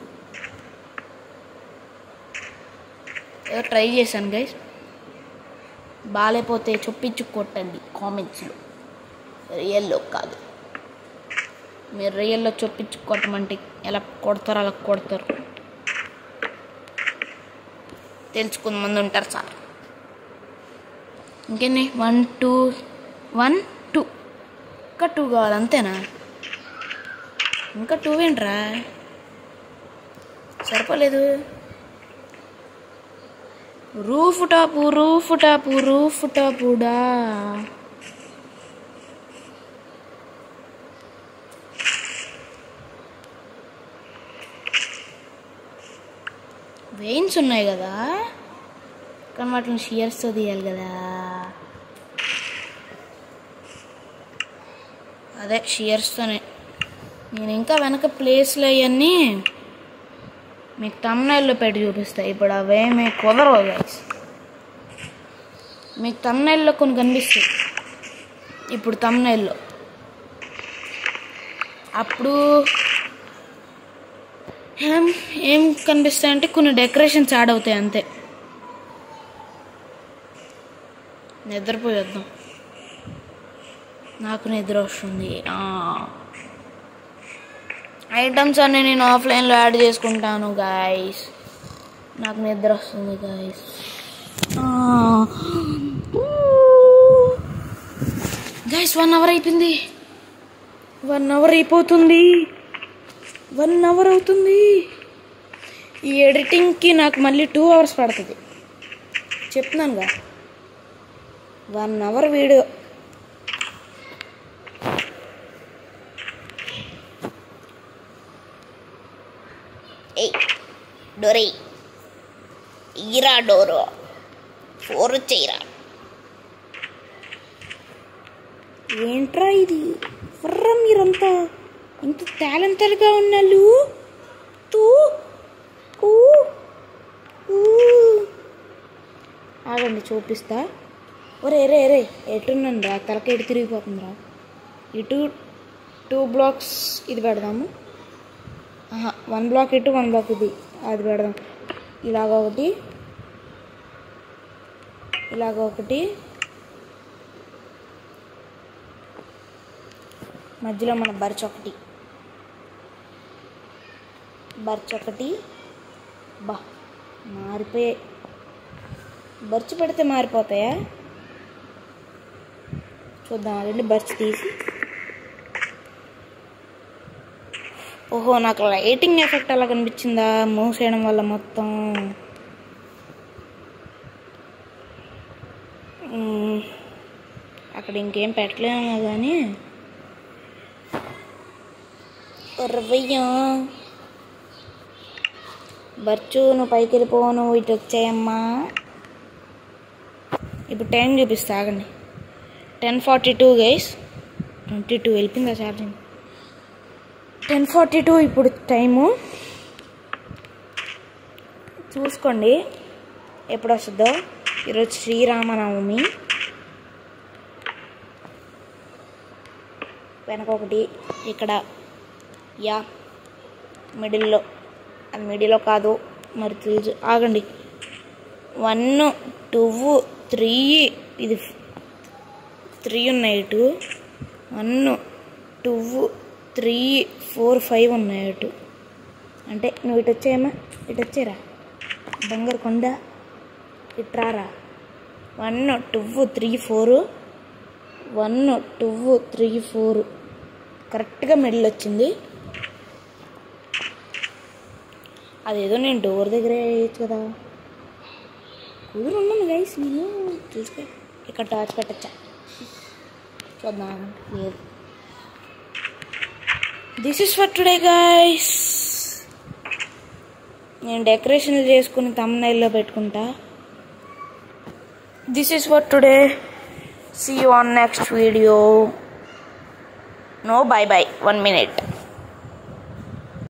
ఏదో ట్రై చేశాను గైస్, బాగాలేకపోతే చొప్పించు కొట్టండి కామెంట్స్లో. రియల్లో కాదు, మీరు రియల్లో చొప్పించు కొట్టమంటే ఎలా కొడతారు అలా కొడతారు, తెలుసుకున్న మంది ఉంటారు సార్. ఇంకేంటి 1 2 1 2 ఇంకా 2 కావాలి అంతేనా? ఇంకా 2 ఏంట్రా, సరిపోలేదు. రూఫ్ టాపుడా వెయిన్స్ ఉన్నాయి కదా, కానీ వాటిని షియర్స్తో తీయాలి కదా. అదే షియర్స్తోనే. నేను ఇంకా వెనక ప్లేస్లు అవన్నీ మీకు తమ్నైల్లో పెట్టి చూపిస్తాయి. ఇప్పుడు అవేమీ కుదరవు గైస్, మీకు తమ్నైల్లో కొన్ని కనిపిస్తాయి ఇప్పుడు తమ్నైల్లో. అప్పుడు ఏం కనిపిస్తాయంటే కొన్ని డెకరేషన్స్ యాడ్ అవుతాయి అంతే. నిద్రపోయేద్దాం, నాకు నిద్ర వస్తుంది. ఐటమ్స్ అన్నీ నేను ఆఫ్లైన్లో యాడ్ చేసుకుంటాను గాయస్, నాకు నిద్ర వస్తుంది గాయస్. గైస్ 1 అవర్ అయిపోయింది, 1 అవర్ అయిపోతుంది, 1 అవర్ అవుతుంది. ఈ ఎడిటింగ్కి నాకు మళ్ళీ 2 అవర్స్ పడుతుంది చెప్తున్నానుగా. 1 అవర్ వీడియో. డోరీ ఈరా డోరు 4 చేయరా. ఏంట్రా ఇది ఫర్రా, మీరంతా ఇంత టాలెంటెడ్గా ఉన్నాళ్ళు. ఆగండి చూపిస్తా. రే ఎటున్నాను రా, తలకి ఎటు తిరిగిపోతుందిరా. ఇటు 2 బ్లాక్స్ ఇది పెడదాము. 1 బ్లాక్ ఇటు 1 బ్లాక్ ఇది, అది పెడదాం. ఇలాగ ఒకటి మధ్యలో మన బర్చ్ ఒకటి బా మారిపోయాయి. బర్చ్ పెడితే మారిపోతాయా చూద్దాం. అదండి బర్చ్ తీసి. ఓహో, నాకు లైటింగ్ ఎఫెక్ట్ అలా కనిపించిందా మూసేయడం వల్ల మొత్తం. అక్కడ ఇంకేం పెట్టలేము కానీ బర్చు నువ్వు పైకి వెళ్ళిపోను, ఇటు వచ్చాయమ్మా. ఇప్పుడు టైం చూపిస్తా ఆగండి. 10:42 గైస్. 22 వెళ్ళిపోయిందా ఛార్జింగ్? 10:42 ఇప్పుడు టైము. చూసుకోండి ఎప్పుడు వస్తుందో. ఈరోజు శ్రీరామనవమి. వెనక ఒకటి ఇక్కడ మిడిల్లో, అది మిడిల్లో కాదు మరి తెలుసు. ఆగండి. 1 2 3 ఇది 3 ఉన్నాయి ఇటు. 1 2 3 4 5 ఉన్నాయి అటు. అంటే నువ్వు ఇటు వచ్చాయమ్మా, ఇటు వచ్చారా బంగారు కొండ, ఇటు రారా. 1 2 3 4 1 2 3 4 కరెక్ట్గా మిడిల్ వచ్చింది. అదేదో నేను డోర్ దగ్గరే వేయచ్చు కదా. కుదురున్నాను గైస్ నేను, చూసుకో. ఇక్కడ టార్చ్ పెట్టచ్చా చూద్దాం. లేదు. This is for today guys. నేను డెకరేషన్లు చేసుకుని thumbnail లో పెట్టుకుంటా. This is for today. See you on next video. No, bye bye. 1 minute.